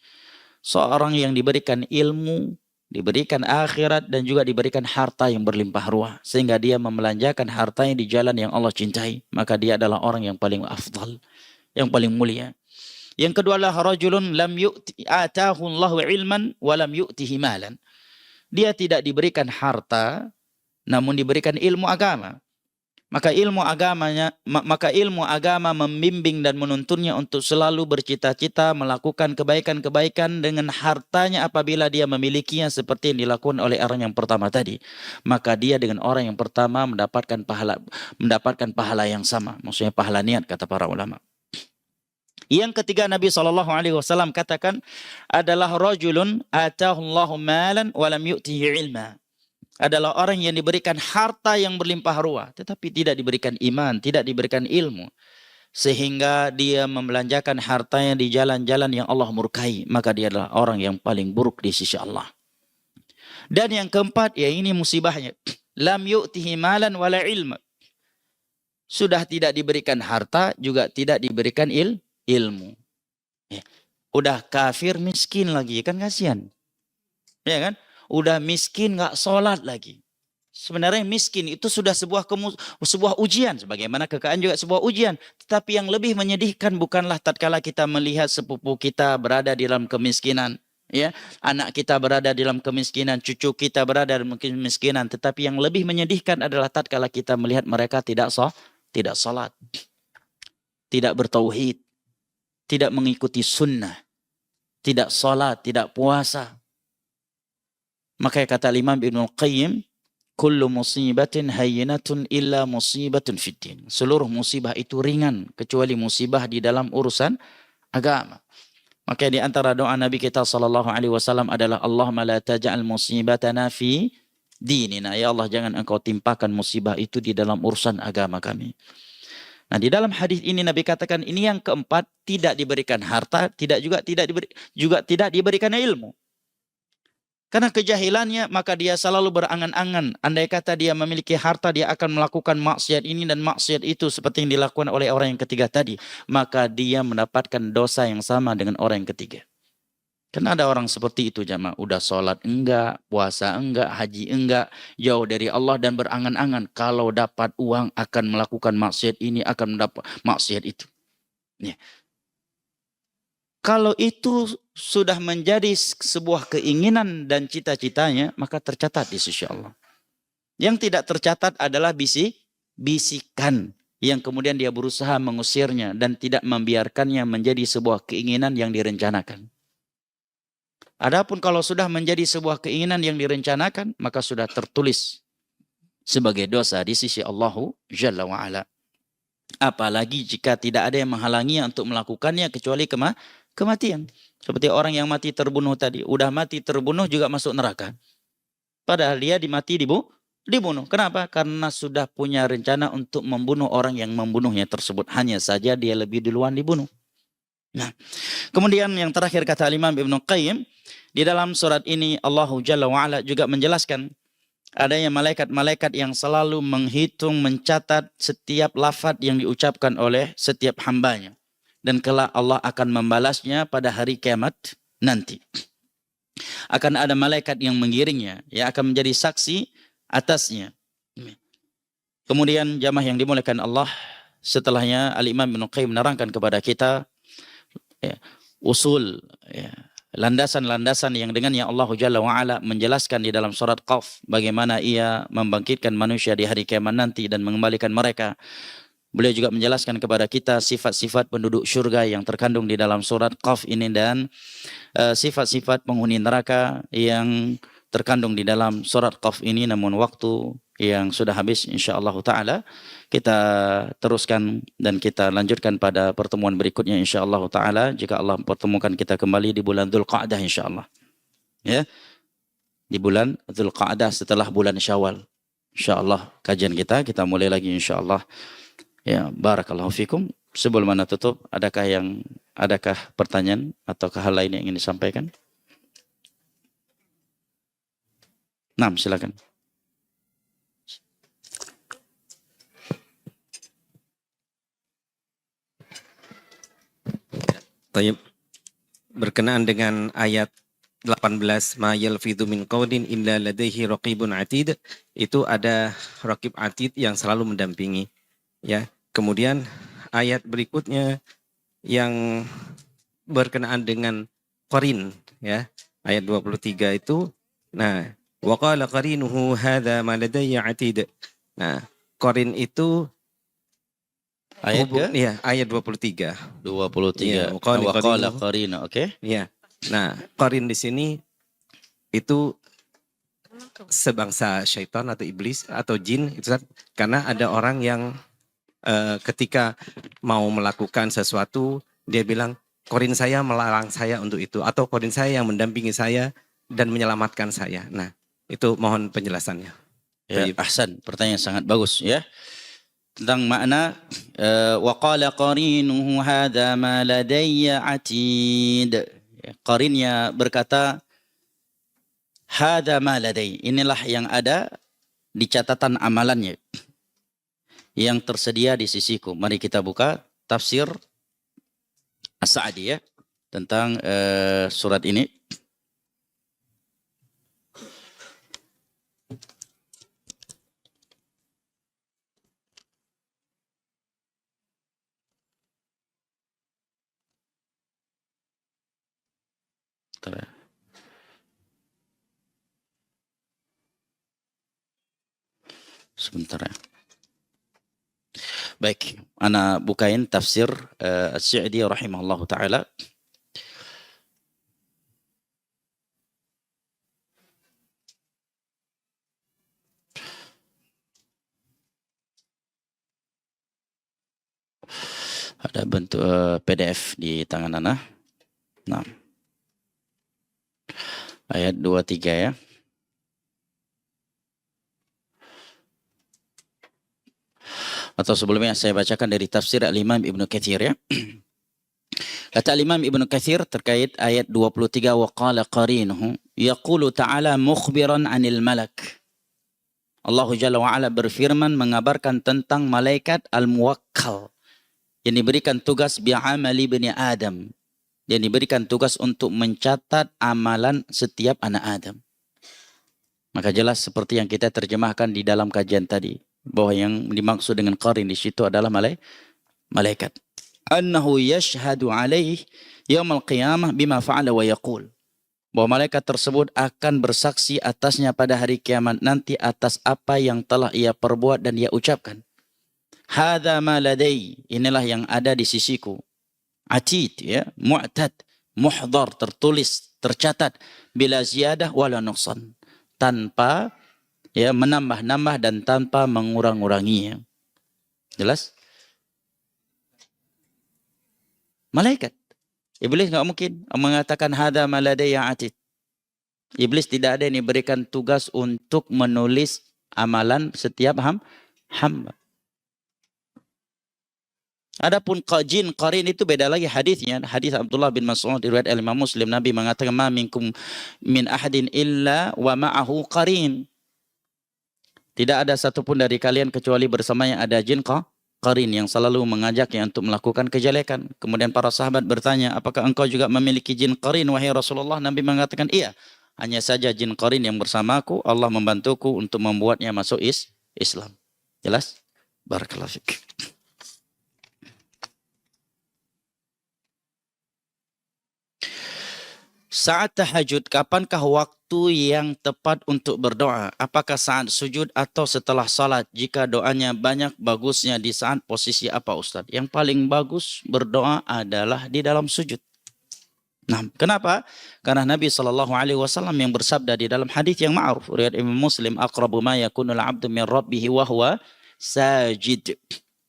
Seorang yang diberikan ilmu, diberikan akhirat, dan juga diberikan harta yang berlimpah ruah, sehingga dia membelanjakan hartanya di jalan yang Allah cintai, maka dia adalah orang yang paling afdal, yang paling mulia. Yang kedua adalah rajulun lam yu'ti atahu Allahu ilman wa lam yu'tihi malan. Dia tidak diberikan harta, namun diberikan ilmu agama. Maka ilmu agama membimbing dan menuntunnya untuk selalu bercita-cita melakukan kebaikan-kebaikan dengan hartanya apabila dia memilikinya, seperti yang dilakukan oleh orang yang pertama tadi. Maka dia dengan orang yang pertama mendapatkan pahala yang sama. Maksudnya pahala niat, kata para ulama. Yang ketiga, Nabi SAW katakan adalah rajulun atahullahu malan wa lam yu'tihi ilma. Adalah orang yang diberikan harta yang berlimpah ruah, tetapi tidak diberikan iman, tidak diberikan ilmu, sehingga dia membelanjakan hartanya di jalan-jalan yang Allah murkai, maka dia adalah orang yang paling buruk di sisi Allah. Dan yang keempat, ya ini musibahnya, lam yu'tihi malan wala ilma. Sudah tidak diberikan harta, juga tidak diberikan ilmu. Ya. Udah kafir miskin lagi, kan kasihan. Ya kan? Udah miskin nggak sholat lagi. Sebenarnya miskin itu sudah sebuah ujian, sebagaimana kekayaan juga sebuah ujian. Tetapi yang lebih menyedihkan bukanlah tatkala kita melihat sepupu kita berada di dalam kemiskinan, ya, anak kita berada di dalam kemiskinan, cucu kita berada dalam kemiskinan. Tetapi yang lebih menyedihkan adalah tatkala kita melihat mereka tidak sholat, tidak bertauhid, tidak mengikuti sunnah, tidak sholat, tidak puasa. Maka kata Imam Ibnul Qayyim, kullu musibatin hayyinatun illa musibatun fiddin. Seluruh musibah itu ringan kecuali musibah di dalam urusan agama. Maka di antara doa Nabi kita SAW adalah Allahumma la taj'al musibatana fi dinina. Ya Allah, jangan engkau timpakan musibah itu di dalam urusan agama kami. Nah, di dalam hadis ini Nabi katakan ini yang keempat, tidak diberikan harta, tidak diberikan ilmu. Karena kejahilannya, maka dia selalu berangan-angan. Andai kata dia memiliki harta, dia akan melakukan maksiat ini dan maksiat itu seperti yang dilakukan oleh orang yang ketiga tadi. Maka dia mendapatkan dosa yang sama dengan orang yang ketiga. Karena ada orang seperti itu, jamaah. Udah sholat enggak, puasa enggak, haji enggak, jauh dari Allah dan berangan-angan. Kalau dapat uang akan melakukan maksiat ini, akan mendapat maksiat itu. Ya. Kalau itu sudah menjadi sebuah keinginan dan cita-citanya, maka tercatat di sisi Allah. Yang tidak tercatat adalah bisikan yang kemudian dia berusaha mengusirnya dan tidak membiarkannya menjadi sebuah keinginan yang direncanakan. Adapun kalau sudah menjadi sebuah keinginan yang direncanakan, maka sudah tertulis sebagai dosa di sisi Allah Jalla wa'ala. Apalagi jika tidak ada yang menghalanginya untuk melakukannya kecuali kematian. Seperti orang yang mati terbunuh tadi. Udah mati terbunuh juga masuk neraka. Padahal dia dibunuh. Kenapa? Karena sudah punya rencana untuk membunuh orang yang membunuhnya tersebut. Hanya saja dia lebih duluan dibunuh. Nah, kemudian yang terakhir kata Imam Ibnul Qayyim, di dalam surat ini Allah Jalla wa'ala juga menjelaskan adanya malaikat-malaikat yang selalu menghitung, mencatat setiap lafaz yang diucapkan oleh setiap hambanya. Dan kelak Allah akan membalasnya pada hari kiamat nanti. Akan ada malaikat yang mengiringnya, yang akan menjadi saksi atasnya. Kemudian jamaah yang dimuliakan Allah, setelahnya Al-Imam Ibnul Qayyim menerangkan kepada kita usul landasan-landasan yang dengannya Allah Jalla wa'ala menjelaskan di dalam surat Qaf bagaimana ia membangkitkan manusia di hari kiamat nanti dan mengembalikan mereka. Beliau juga menjelaskan kepada kita sifat-sifat penduduk surga yang terkandung di dalam surat Qaf ini dan sifat-sifat penghuni neraka yang terkandung di dalam surat Qaf ini. Namun waktu yang sudah habis, insyaallah ta'ala kita teruskan dan kita lanjutkan pada pertemuan berikutnya insyaallah ta'ala, jika Allah pertemukan kita kembali di bulan Dzulqa'dah insyaallah. Ya. Di bulan Dzulqa'dah setelah bulan Syawal. Insyaallah kajian kita mulai lagi insyaallah. Ya, barakallahu fikum. Sebelum mana tutup, adakah pertanyaan atau hal lain yang ingin disampaikan? Nah, silakan. Tayyib. Berkenaan dengan ayat 18 ma yalfidhu min qawlin illa ladaihi raqibun atid, itu ada raqib atid yang selalu mendampingi, ya. Kemudian ayat berikutnya yang berkenaan dengan qarin, ya. Ayat 23 itu, nah, wa qala qarinuhu hadza ma ladayya atid. Nah, qarin itu ayat ya, ayat 23. 23. Ya, waqala qarina, oke. Ya. Nah, qarin di sini itu sebangsa syaitan atau iblis atau jin itu, karena ada orang yang ketika mau melakukan sesuatu dia bilang qarin saya melarang saya untuk itu, atau qarin saya yang mendampingi saya dan menyelamatkan saya. Nah, itu mohon penjelasannya. Ya, ahsan, pertanyaan sangat bagus ya. Tentang makna wa qala qarinuhu hadza ma ladayya atid. Qarinnya berkata hadza ma laday, inilah yang ada di catatan amalannya yang tersedia di sisiku. Mari kita buka tafsir As-Sa'di ya tentang surat ini. Sebentar ya. Baik, ana bukain tafsir As-Sa'di rahimahullahu taala. Ada bentuk PDF di tangan ana. Nah. Ayat 23 ya. Atau sebelumnya saya bacakan dari tafsir Al-Imam Ibnu Katsir ya. Kata Al-Imam Ibnu Katsir terkait ayat 23 wa qala qarinuhu yaqulu ta'ala mukhbiran 'anil malak. Allah Jalla wa ala berfirman mengabarkan tentang malaikat al-muwakkal yang diberikan tugas bi'amali bani Adam, yang diberikan tugas untuk mencatat amalan setiap anak Adam. Maka jelas seperti yang kita terjemahkan di dalam kajian tadi, bahwa yang dimaksud dengan qarin di situ adalah malaikat. Annahu yashhadu alaih yaumil qiyamah bima fa'ala wa yaqul. Bahwa malaikat tersebut akan bersaksi atasnya pada hari kiamat nanti atas apa yang telah ia perbuat dan ia ucapkan. Hadza ma ladai, inilah yang ada di sisiku. Atid ya, mu'tad, muhdar, tertulis, tercatat, bila ziyadah wala nuqsan, tanpa ya menambah-nambah dan tanpa mengurang-uranginya. Jelas? Malaikat. Iblis nggak mungkin mengatakan hadza ma ladayya atid. Iblis tidak ada yang diberikan tugas untuk menulis amalan setiap hamba. Adapun jin qarin itu beda lagi hadisnya. Hadis Abdullah bin Mas'ud riwayat Imam Muslim, Nabi mengatakan ma minkum min ahadin illa wa ma'ahu qarin. Tidak ada satupun dari kalian kecuali bersamanya ada jin qarin yang selalu mengajaknya untuk melakukan kejelekan. Kemudian para sahabat bertanya, apakah engkau juga memiliki jin qarin wahai Rasulullah? Nabi mengatakan, iya. Hanya saja jin qarin yang bersamaku, Allah membantuku untuk membuatnya masuk Islam. Jelas? Barakallahu fiik. Saat tahajud, kapankah waktu yang tepat untuk berdoa? Apakah saat sujud atau setelah salat? Jika doanya banyak, bagusnya di saat posisi apa Ustaz? Yang paling bagus berdoa adalah di dalam sujud. Nah, kenapa? Karena Nabi SAW yang bersabda di dalam hadis yang ma'ruf riwayat Imam Muslim, aqrabu ma yakunul 'abdu min rabbih wa huwa sajid.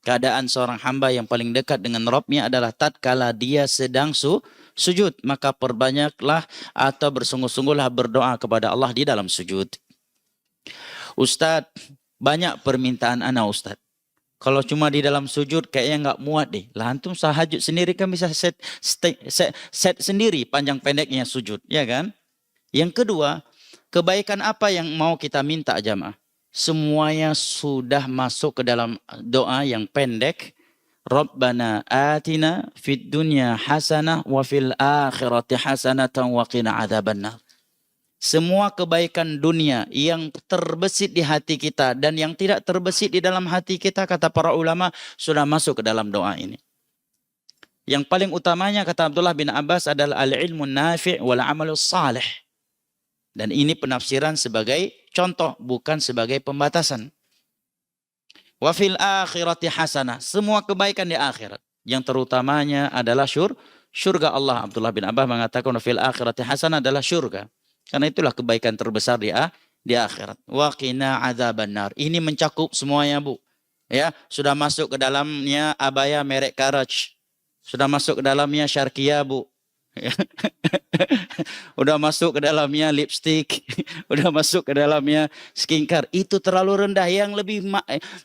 Keadaan seorang hamba yang paling dekat dengan Rabb-nya adalah tatkala dia sedang sujud. Maka perbanyaklah atau bersungguh-sungguhlah berdoa kepada Allah di dalam sujud. Ustadz, banyak permintaan ana Ustadz. Kalau cuma di dalam sujud kayaknya nggak muat deh. Lah antum tahajud sendiri kan bisa set sendiri panjang pendeknya sujud, ya kan? Yang kedua, kebaikan apa yang mau kita minta jamaah? Semuanya sudah masuk ke dalam doa yang pendek. Rabbana atina fid dunya hasanah wa fil akhirati hasanatan wa qina adzabannar. Semua kebaikan dunia yang terbesit di hati kita dan yang tidak terbesit di dalam hati kita, kata para ulama, sudah masuk ke dalam doa ini. Yang paling utamanya, kata Abdullah bin Abbas, adalah al-ilmu nafi' wal amalus salih. Dan ini penafsiran sebagai contoh, bukan sebagai pembatasan. Wa fil akhirati hasanah. Semua kebaikan di akhirat. Yang terutamanya adalah syurga Allah. Abdullah bin Abbas mengatakan wa fil akhirati hasanah adalah syurga. Karena itulah kebaikan terbesar di akhirat. Wa qina adzabannar. Ini mencakup semuanya, Bu. Ya, sudah masuk ke dalamnya abaya merek Karaj. Sudah masuk ke dalamnya Syarkia, Bu. Udah masuk ke dalamnya lipstick, udah masuk ke dalamnya skincare. Itu terlalu rendah. Yang lebih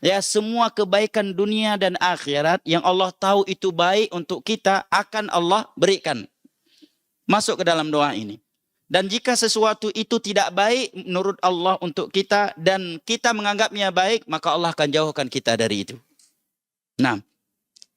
ya, semua kebaikan dunia dan akhirat yang Allah tahu itu baik untuk kita akan Allah berikan. Masuk ke dalam doa ini. Dan jika sesuatu itu tidak baik menurut Allah untuk kita dan kita menganggapnya baik, maka Allah akan jauhkan kita dari itu. Nah,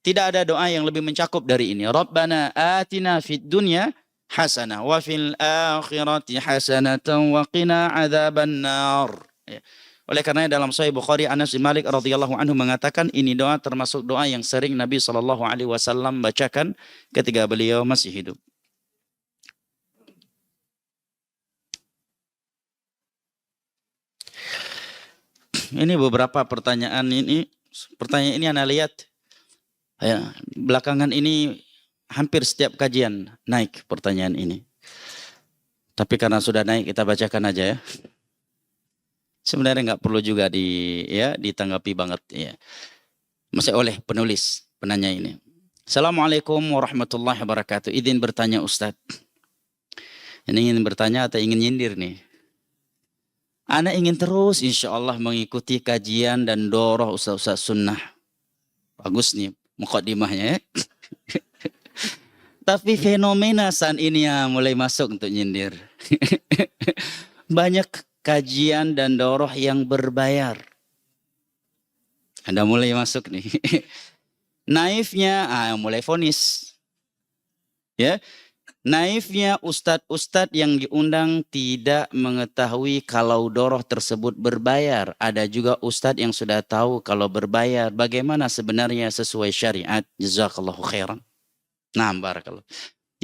tidak ada doa yang lebih mencakup dari ini. Rabbana atina fid dunya hasanah wa fil akhirati hasanatan wa qina adzabannar. Ya. Oleh karena dalam Sahih Bukhari, Anas bin Malik radhiyallahu anhu mengatakan ini doa termasuk doa yang sering Nabi SAW bacakan ketika beliau masih hidup. Ini beberapa pertanyaan ini. Pertanyaan ini Anda lihat. Ya, belakangan ini hampir setiap kajian naik pertanyaan ini. Tapi karena sudah naik kita bacakan aja ya. Sebenarnya nggak perlu juga ditanggapi banget ya. Masih oleh penulis penanya ini. Assalamualaikum warahmatullahi wabarakatuh. Izin bertanya Ustadz. Ini ingin bertanya atau ingin nyindir nih? Ana ingin terus insya Allah mengikuti kajian dan doroh ustaz-ustaz sunnah. Bagus nih mukadimahnya ya. Tapi fenomena saat ini ya mulai masuk untuk nyindir. Banyak kajian dan doroh yang berbayar. Anda mulai masuk nih. Naifnya mulai vonis. Ya. Naifnya ustadz-ustadz yang diundang tidak mengetahui kalau doroh tersebut berbayar. Ada juga ustadz yang sudah tahu kalau berbayar. Bagaimana sebenarnya sesuai syariat? Jazakallahu khairan. Nah, barakallahu.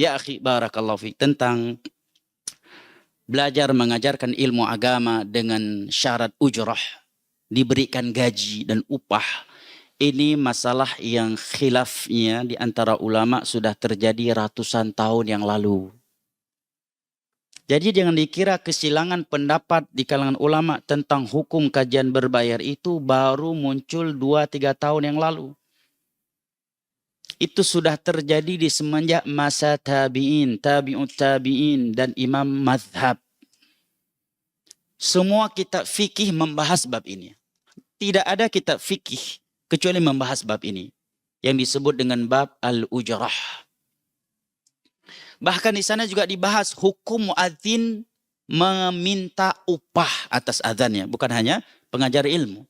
Ya akhi, barakallahu fiik. Tentang belajar mengajarkan ilmu agama dengan syarat ujrah. Diberikan gaji dan upah. Ini masalah yang khilafnya di antara ulama sudah terjadi ratusan tahun yang lalu. Jadi jangan dikira kesilangan pendapat di kalangan ulama tentang hukum kajian berbayar itu baru muncul 2-3 tahun yang lalu. Itu sudah terjadi di semenjak masa tabi'in, tabi'ut tabi'in dan imam mazhab. Semua kitab fikih membahas bab ini. Tidak ada kitab fikih kecuali membahas bab ini yang disebut dengan bab al-ujrah. Bahkan di sana juga dibahas hukum muadzin meminta upah atas azannya, bukan hanya pengajar ilmu.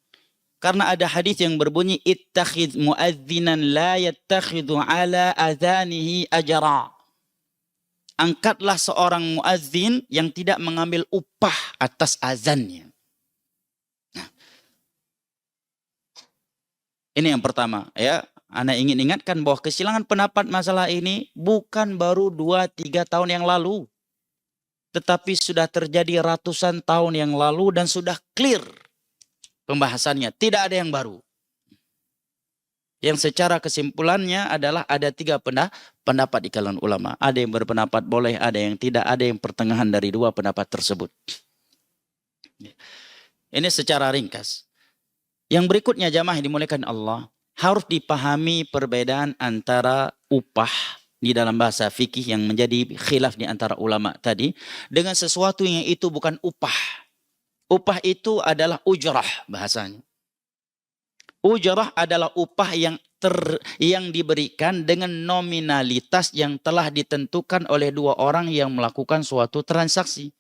Karena ada hadis yang berbunyi ittakhidh muadzinan la yattakhidhu ala azanihi ajra. Angkatlah seorang muadzin yang tidak mengambil upah atas azannya. Ini yang pertama ya. Ana ingin ingatkan bahwa kesilangan pendapat masalah ini bukan baru 2-3 tahun yang lalu. tetapi sudah terjadi ratusan tahun yang lalu dan sudah clear pembahasannya. Tidak ada yang baru. Yang secara kesimpulannya adalah ada 3 pendapat di kalangan ulama. Ada yang berpendapat boleh, ada yang tidak, ada yang pertengahan dari 2 pendapat tersebut. Ini secara ringkas. Yang berikutnya jamaah yang dimuliakan Allah, harus dipahami perbedaan antara upah di dalam bahasa fikih yang menjadi khilaf di antara ulama tadi dengan sesuatu yang itu bukan upah. Upah itu adalah ujrah bahasanya. Ujrah adalah upah yang diberikan dengan nominalitas yang telah ditentukan oleh 2 orang yang melakukan suatu transaksi.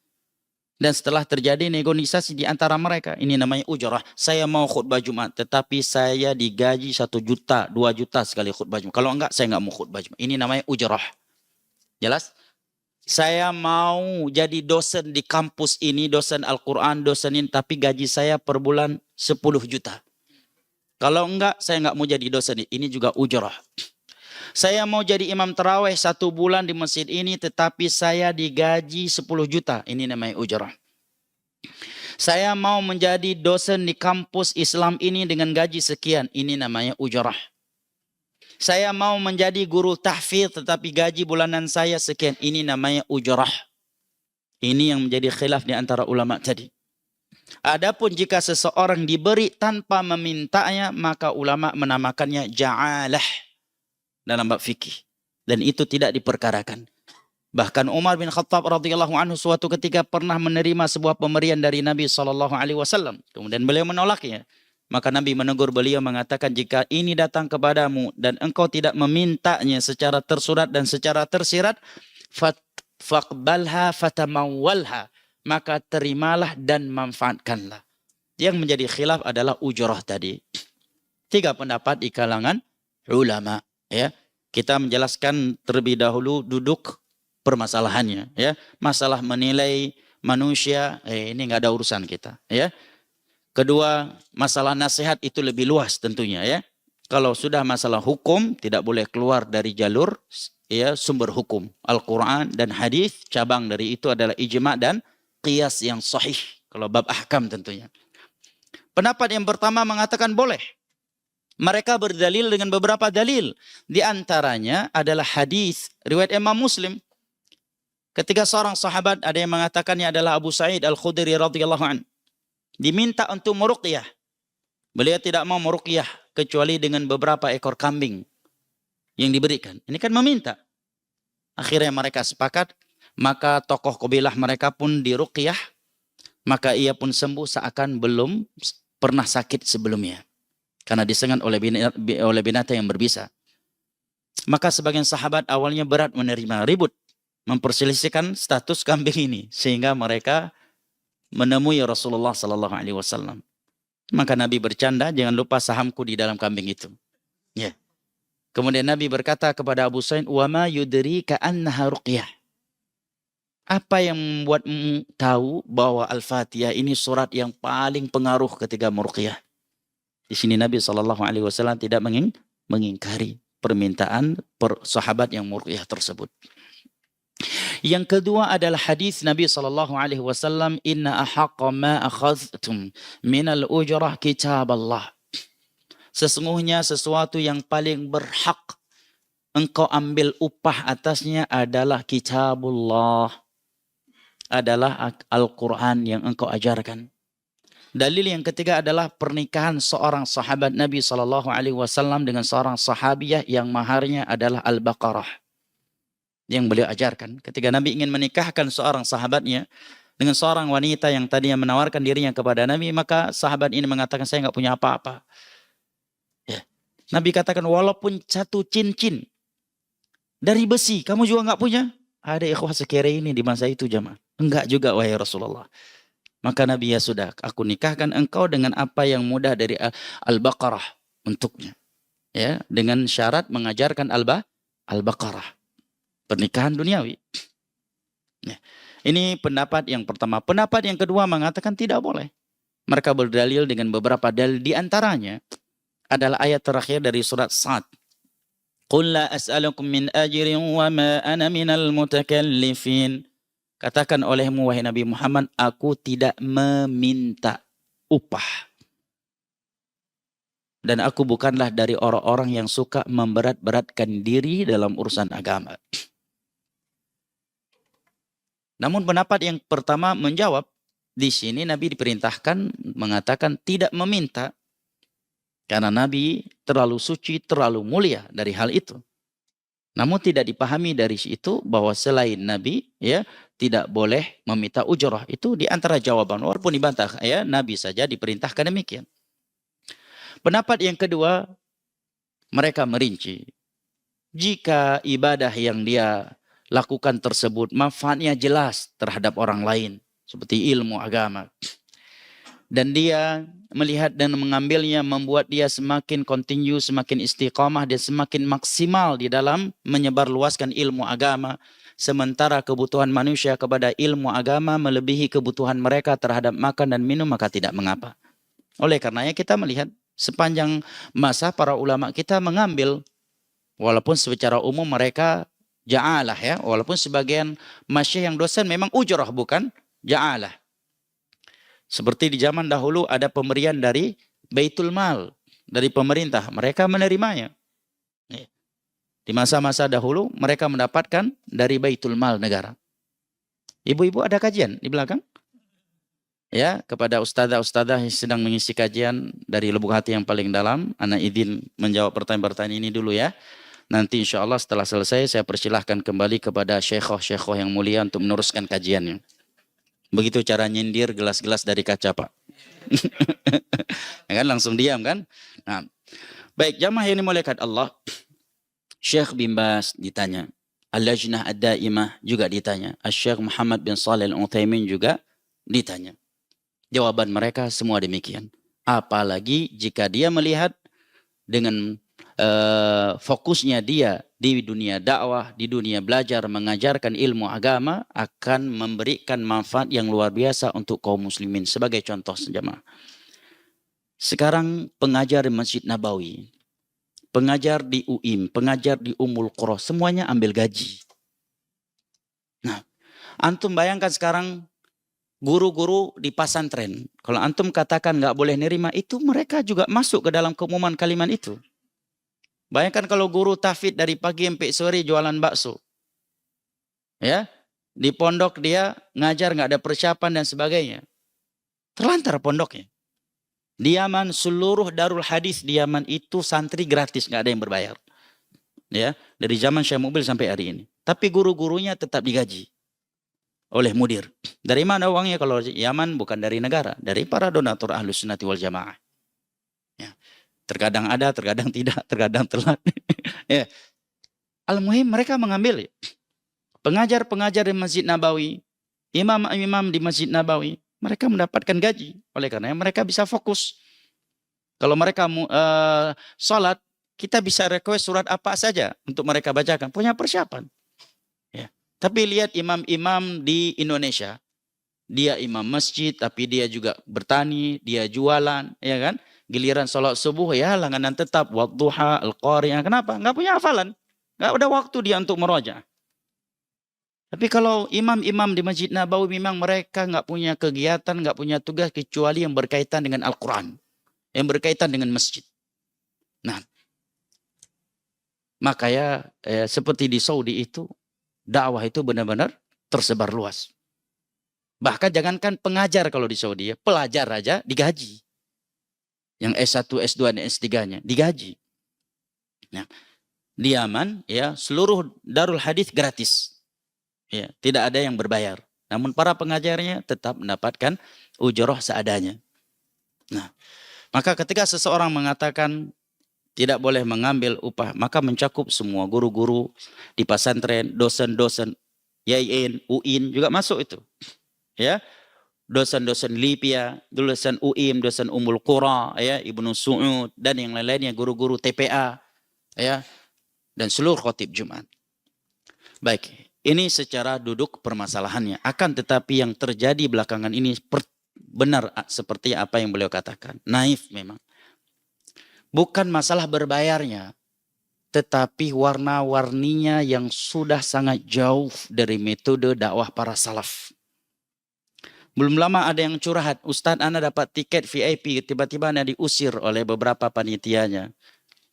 Dan setelah terjadi negosiasi di antara mereka, ini namanya ujrah. Saya mau khutbah Jumat, tetapi saya digaji 1 juta, 2 juta sekali khutbah Jumat. Kalau enggak, saya enggak mau khutbah Jumat. Ini namanya ujrah. Jelas? Saya mau jadi dosen di kampus ini, dosen Al-Quran, dosen ini, tapi gaji saya per bulan 10 juta. Kalau enggak, saya enggak mau jadi dosen. Ini juga ujrah. Saya mau jadi imam tarawih 1 bulan di masjid ini, tetapi saya digaji 10 juta. Ini namanya ujrah. Saya mau menjadi dosen di kampus Islam ini dengan gaji sekian. Ini namanya ujrah. Saya mau menjadi guru tahfidz, tetapi gaji bulanan saya sekian. Ini namanya ujrah. Ini yang menjadi khilaf di antara ulama tadi. Adapun jika seseorang diberi tanpa memintanya, maka ulama menamakannya ja'alah dalam bab fikih, dan itu tidak diperkarakan. Bahkan Umar bin Khattab radhiyallahu anhu suatu ketika pernah menerima sebuah pemberian dari Nabi SAW. Kemudian beliau menolaknya. Maka Nabi menegur beliau mengatakan, jika ini datang kepadamu dan engkau tidak memintanya secara tersurat dan secara tersirat, faqbalha fatamawwalha, maka terimalah dan manfaatkanlah. Yang menjadi khilaf adalah ujrah tadi. 3 pendapat di kalangan ulama. Ya, kita menjelaskan terlebih dahulu duduk permasalahannya. Ya, masalah menilai manusia, ini nggak ada urusan kita. Ya, kedua, masalah nasihat itu lebih luas tentunya. Ya, kalau sudah masalah hukum tidak boleh keluar dari jalur ya sumber hukum Al-Quran dan hadis. Cabang dari itu adalah ijma' dan qiyas yang sahih. Kalau bab ahkam tentunya. Pendapat yang pertama mengatakan boleh. Mereka berdalil dengan beberapa dalil. Di antaranya adalah hadis riwayat Imam Muslim. Ketika seorang sahabat, ada yang mengatakannya adalah Abu Sa'id Al-Khudri radhiyallahu an, diminta untuk meruqyah. Beliau tidak mau meruqyah kecuali dengan beberapa ekor kambing yang diberikan. Ini kan meminta. Akhirnya mereka sepakat, maka tokoh kabilah mereka pun diruqyah, maka ia pun sembuh seakan belum pernah sakit sebelumnya. Karena disengat oleh binatang yang berbisa. Maka sebagian sahabat awalnya berat menerima, ribut, memperselisihkan status kambing ini, sehingga mereka menemui Rasulullah SAW. Maka Nabi bercanda, jangan lupa sahamku di dalam kambing itu. Ya. Kemudian Nabi berkata kepada Abu Sa'id, wa ma yudrika annaha ruqyah. Apa yang membuatmu tahu bahwa Al-Fatihah ini surat yang paling pengaruh ketika meruqyah? Di sini Nabi SAW tidak mengingkari permintaan sahabat yang meruqyah tersebut. Yang kedua adalah hadis Nabi SAW, inna ahaqqa ma akhadhtum minal ujrah kitab Allah. Sesungguhnya sesuatu yang paling berhak engkau ambil upah atasnya adalah kitabullah, adalah Al-Quran yang engkau ajarkan. Dalil yang ketiga adalah pernikahan seorang sahabat Nabi SAW dengan seorang sahabiah yang maharnya adalah Al-Baqarah, yang beliau ajarkan. Ketika Nabi ingin menikahkan seorang sahabatnya dengan seorang wanita yang tadinya menawarkan dirinya kepada Nabi, maka sahabat ini mengatakan, saya nggak punya apa-apa. Ya. Nabi katakan, walaupun 1 cincin dari besi, kamu juga nggak punya? Ada ikhwah sekere ini di masa itu jamaah. Enggak juga wahai Rasulullah. Maka Nabi, ya sudah, aku nikahkan engkau dengan apa yang mudah dari Al-Baqarah untuknya. Ya, dengan syarat mengajarkan Al-Baqarah. Pernikahan duniawi. Ya. Ini pendapat yang pertama. Pendapat yang kedua mengatakan tidak boleh. Mereka berdalil dengan beberapa dalil. Di antaranya adalah ayat terakhir dari surat Sa'ad. Qul la as'alukum min ajrin wa ma ana minal mutakallifin. katakan olehmu wahai Nabi Muhammad, aku tidak meminta upah. Dan aku bukanlah dari orang-orang yang suka memberat-beratkan diri dalam urusan agama. Namun pendapat yang pertama menjawab, di sini Nabi diperintahkan mengatakan tidak meminta. Karena Nabi terlalu suci, terlalu mulia dari hal itu. Namun tidak dipahami dari situ bahwa selain Nabi ya tidak boleh meminta ujrah. Itu di antara jawaban, walaupun dibantah ya, Nabi saja diperintahkan demikian. Pendapat yang kedua, mereka merinci. Jika ibadah yang dia lakukan tersebut manfaatnya jelas terhadap orang lain, seperti ilmu agama, dan dia melihat dan mengambilnya membuat dia semakin kontinu, semakin istiqamah, dan semakin maksimal di dalam menyebarluaskan ilmu agama, sementara kebutuhan manusia kepada ilmu agama melebihi kebutuhan mereka terhadap makan dan minum, maka tidak mengapa. Oleh karenanya kita melihat sepanjang masa para ulama kita mengambil, walaupun secara umum mereka ja'alah ya, walaupun sebagian masyayikh yang dosen memang ujrah bukan ja'alah. Seperti di zaman dahulu ada pemberian dari Baitul Mal, dari pemerintah, mereka menerimanya. Di masa-masa dahulu mereka mendapatkan dari Baitul Mal negara. Ibu-ibu ada kajian di belakang? Ya, kepada ustadzah-ustadzah yang sedang mengisi kajian dari lubuk hati yang paling dalam, ana izin menjawab pertanyaan-pertanyaan ini dulu ya. Nanti insya Allah setelah selesai saya persilahkan kembali kepada syekhoh-syekhoh yang mulia untuk meneruskan kajiannya. Begitu cara nyindir gelas-gelas dari kaca, Pak. Ya kan, langsung diam kan? Nah, baik, jamaah yang dimuliakan Allah, Syekh bin Baz ditanya, Al-Lajnah Ad-Daimah juga ditanya, Syekh Muhammad bin Shalih Al-Utsaimin juga ditanya. Jawaban mereka semua demikian. Apalagi jika dia melihat dengan fokusnya dia di dunia dakwah, di dunia belajar, mengajarkan ilmu agama, akan memberikan manfaat yang luar biasa untuk kaum muslimin. Sebagai contoh sejamaah. Sekarang pengajar di Masjid Nabawi, pengajar di UIM, pengajar di Ummul Qura, semuanya ambil gaji. Nah, antum bayangkan sekarang guru-guru di pesantren, kalau antum katakan nggak boleh nerima, itu mereka juga masuk ke dalam keumuman kalimat itu. Bayangkan kalau guru tahfidz dari pagi sampai sore jualan bakso. Ya, di pondok dia ngajar nggak ada persiapan dan sebagainya. Terlantar pondoknya. Di Yaman seluruh Darul Hadis di Yaman itu santri gratis, nggak ada yang berbayar. Ya, dari zaman Syekh Mubil sampai hari ini. Tapi guru-gurunya tetap digaji oleh mudir. Dari mana uangnya? Kalau Yaman bukan dari negara, dari para donatur Ahlus Sunnati wal Jamaah. Ya. Terkadang ada, terkadang tidak, terkadang telat. Ya. Al-Muhim mereka mengambil pengajar-pengajar di Masjid Nabawi, imam-imam di Masjid Nabawi, mereka mendapatkan gaji. Oleh karena mereka bisa fokus. Kalau mereka sholat, kita bisa request surat apa saja untuk mereka bacakan. Punya persiapan. Ya. Tapi lihat imam-imam di Indonesia, dia imam masjid, tapi dia juga bertani, dia jualan, ya kan? Giliran sholat subuh ya langganan tetap, wadduha, al-qari'ah. Kenapa? Nggak punya hafalan. Nggak ada waktu dia untuk meroja. Tapi kalau imam-imam di Masjid Nabawi memang mereka nggak punya kegiatan, nggak punya tugas kecuali yang berkaitan dengan Al-Quran. Yang berkaitan dengan masjid. Nah, makanya seperti di Saudi itu, dakwah itu benar-benar tersebar luas. Bahkan jangankan pengajar kalau di Saudi, ya, pelajar aja digaji. Yang S1, S2, dan S3-nya digaji. Nah, di Yaman ya seluruh Darul Hadis gratis. Ya, tidak ada yang berbayar. Namun para pengajarnya tetap mendapatkan ujroh seadanya. Nah, maka ketika seseorang mengatakan tidak boleh mengambil upah, maka mencakup semua guru-guru di pesantren, dosen-dosen YIN, UIN juga masuk itu. Ya. Dosen-dosen Libya, dosen UIM, dosen Ummul Qura, ya, Ibnu Su'ud, dan yang lain-lainnya, guru-guru TPA, ya, dan seluruh khotib Jumat. Baik, ini secara duduk permasalahannya. Akan tetapi yang terjadi belakangan ini benar seperti apa yang beliau katakan. Naif memang. Bukan masalah berbayarnya. tetapi warna-warninya yang sudah sangat jauh dari metode dakwah para salaf. Belum lama ada yang curhat, Ustadz Ana dapat tiket VIP, tiba-tiba Ana diusir oleh beberapa panitianya.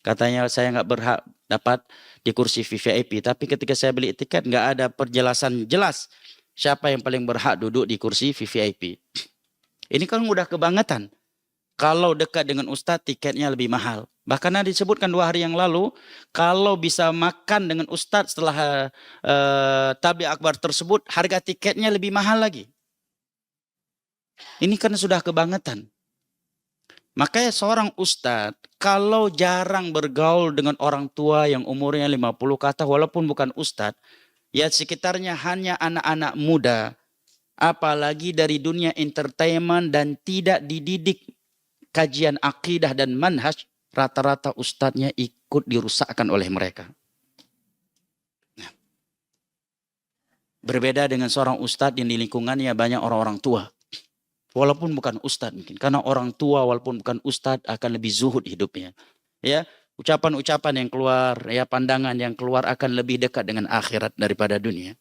Katanya saya nggak berhak dapat di kursi VIP, tapi ketika saya beli tiket nggak ada penjelasan jelas siapa yang paling berhak duduk di kursi VIP. Ini kan udah kebangetan. Kalau dekat dengan Ustadz tiketnya lebih mahal. Bahkan ada disebutkan 2 hari yang lalu, kalau bisa makan dengan Ustadz setelah tabligh akbar tersebut, harga tiketnya lebih mahal lagi. Ini kan sudah kebangetan. Makanya seorang Ustadz, kalau jarang bergaul dengan orang tua yang umurnya 50 ke atas, walaupun bukan Ustadz, ya sekitarnya hanya anak-anak muda, apalagi dari dunia entertainment dan tidak dididik kajian akidah dan manhaj, rata-rata ustadznya ikut dirusakkan oleh mereka. Nah, berbeda dengan seorang ustadz yang di lingkungannya banyak orang-orang tua. Walaupun bukan ustadz mungkin. Karena orang tua walaupun bukan ustadz akan lebih zuhud hidupnya. Ya, ucapan-ucapan yang keluar, ya pandangan yang keluar akan lebih dekat dengan akhirat daripada dunia.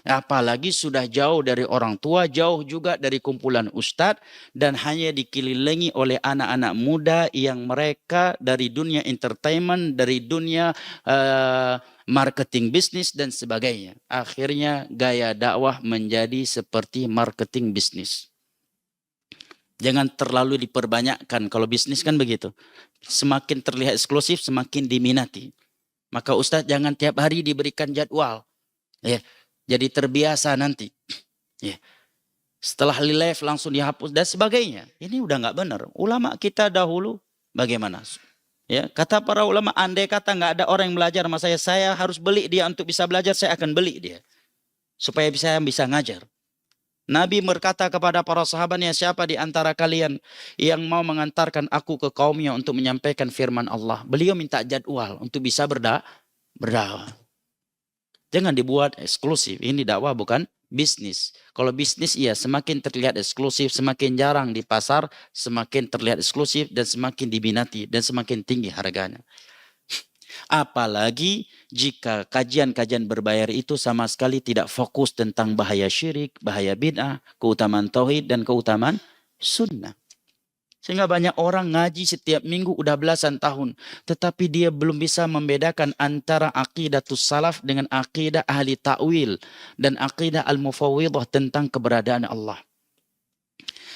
Apalagi sudah jauh dari orang tua, jauh juga dari kumpulan ustadz, dan hanya dikelilingi oleh anak-anak muda yang mereka dari dunia entertainment, dari dunia marketing bisnis dan sebagainya. Akhirnya gaya dakwah menjadi seperti marketing bisnis. Jangan terlalu diperbanyakkan, kalau bisnis kan begitu. Semakin terlihat eksklusif, semakin diminati. Maka ustadz jangan tiap hari diberikan jadwal. Ya. Jadi terbiasa nanti. Ya. Setelah live langsung dihapus dan sebagainya. Ini udah nggak benar. Ulama kita dahulu bagaimana? Ya, kata para ulama, andai kata nggak ada orang yang belajar sama saya harus beli dia untuk bisa belajar, saya akan beli dia. Supaya saya bisa ngajar. Nabi berkata kepada para sahabatnya, siapa di antara kalian yang mau mengantarkan aku ke kaumnya untuk menyampaikan firman Allah? Beliau minta jadwal untuk bisa berdakwah. Jangan dibuat eksklusif. Ini dakwah bukan bisnis. Kalau bisnis iya semakin terlihat eksklusif, semakin jarang di pasar, semakin terlihat eksklusif dan semakin diminati dan semakin tinggi harganya. Apalagi jika kajian-kajian berbayar itu sama sekali tidak fokus tentang bahaya syirik, bahaya bid'ah, keutamaan tauhid dan keutamaan sunnah. Sehingga banyak orang ngaji setiap minggu udah belasan tahun. Tetapi dia belum bisa membedakan antara aqidatus salaf dengan aqidah ahli ta'wil. Dan aqidah al-mufawwidah tentang keberadaan Allah.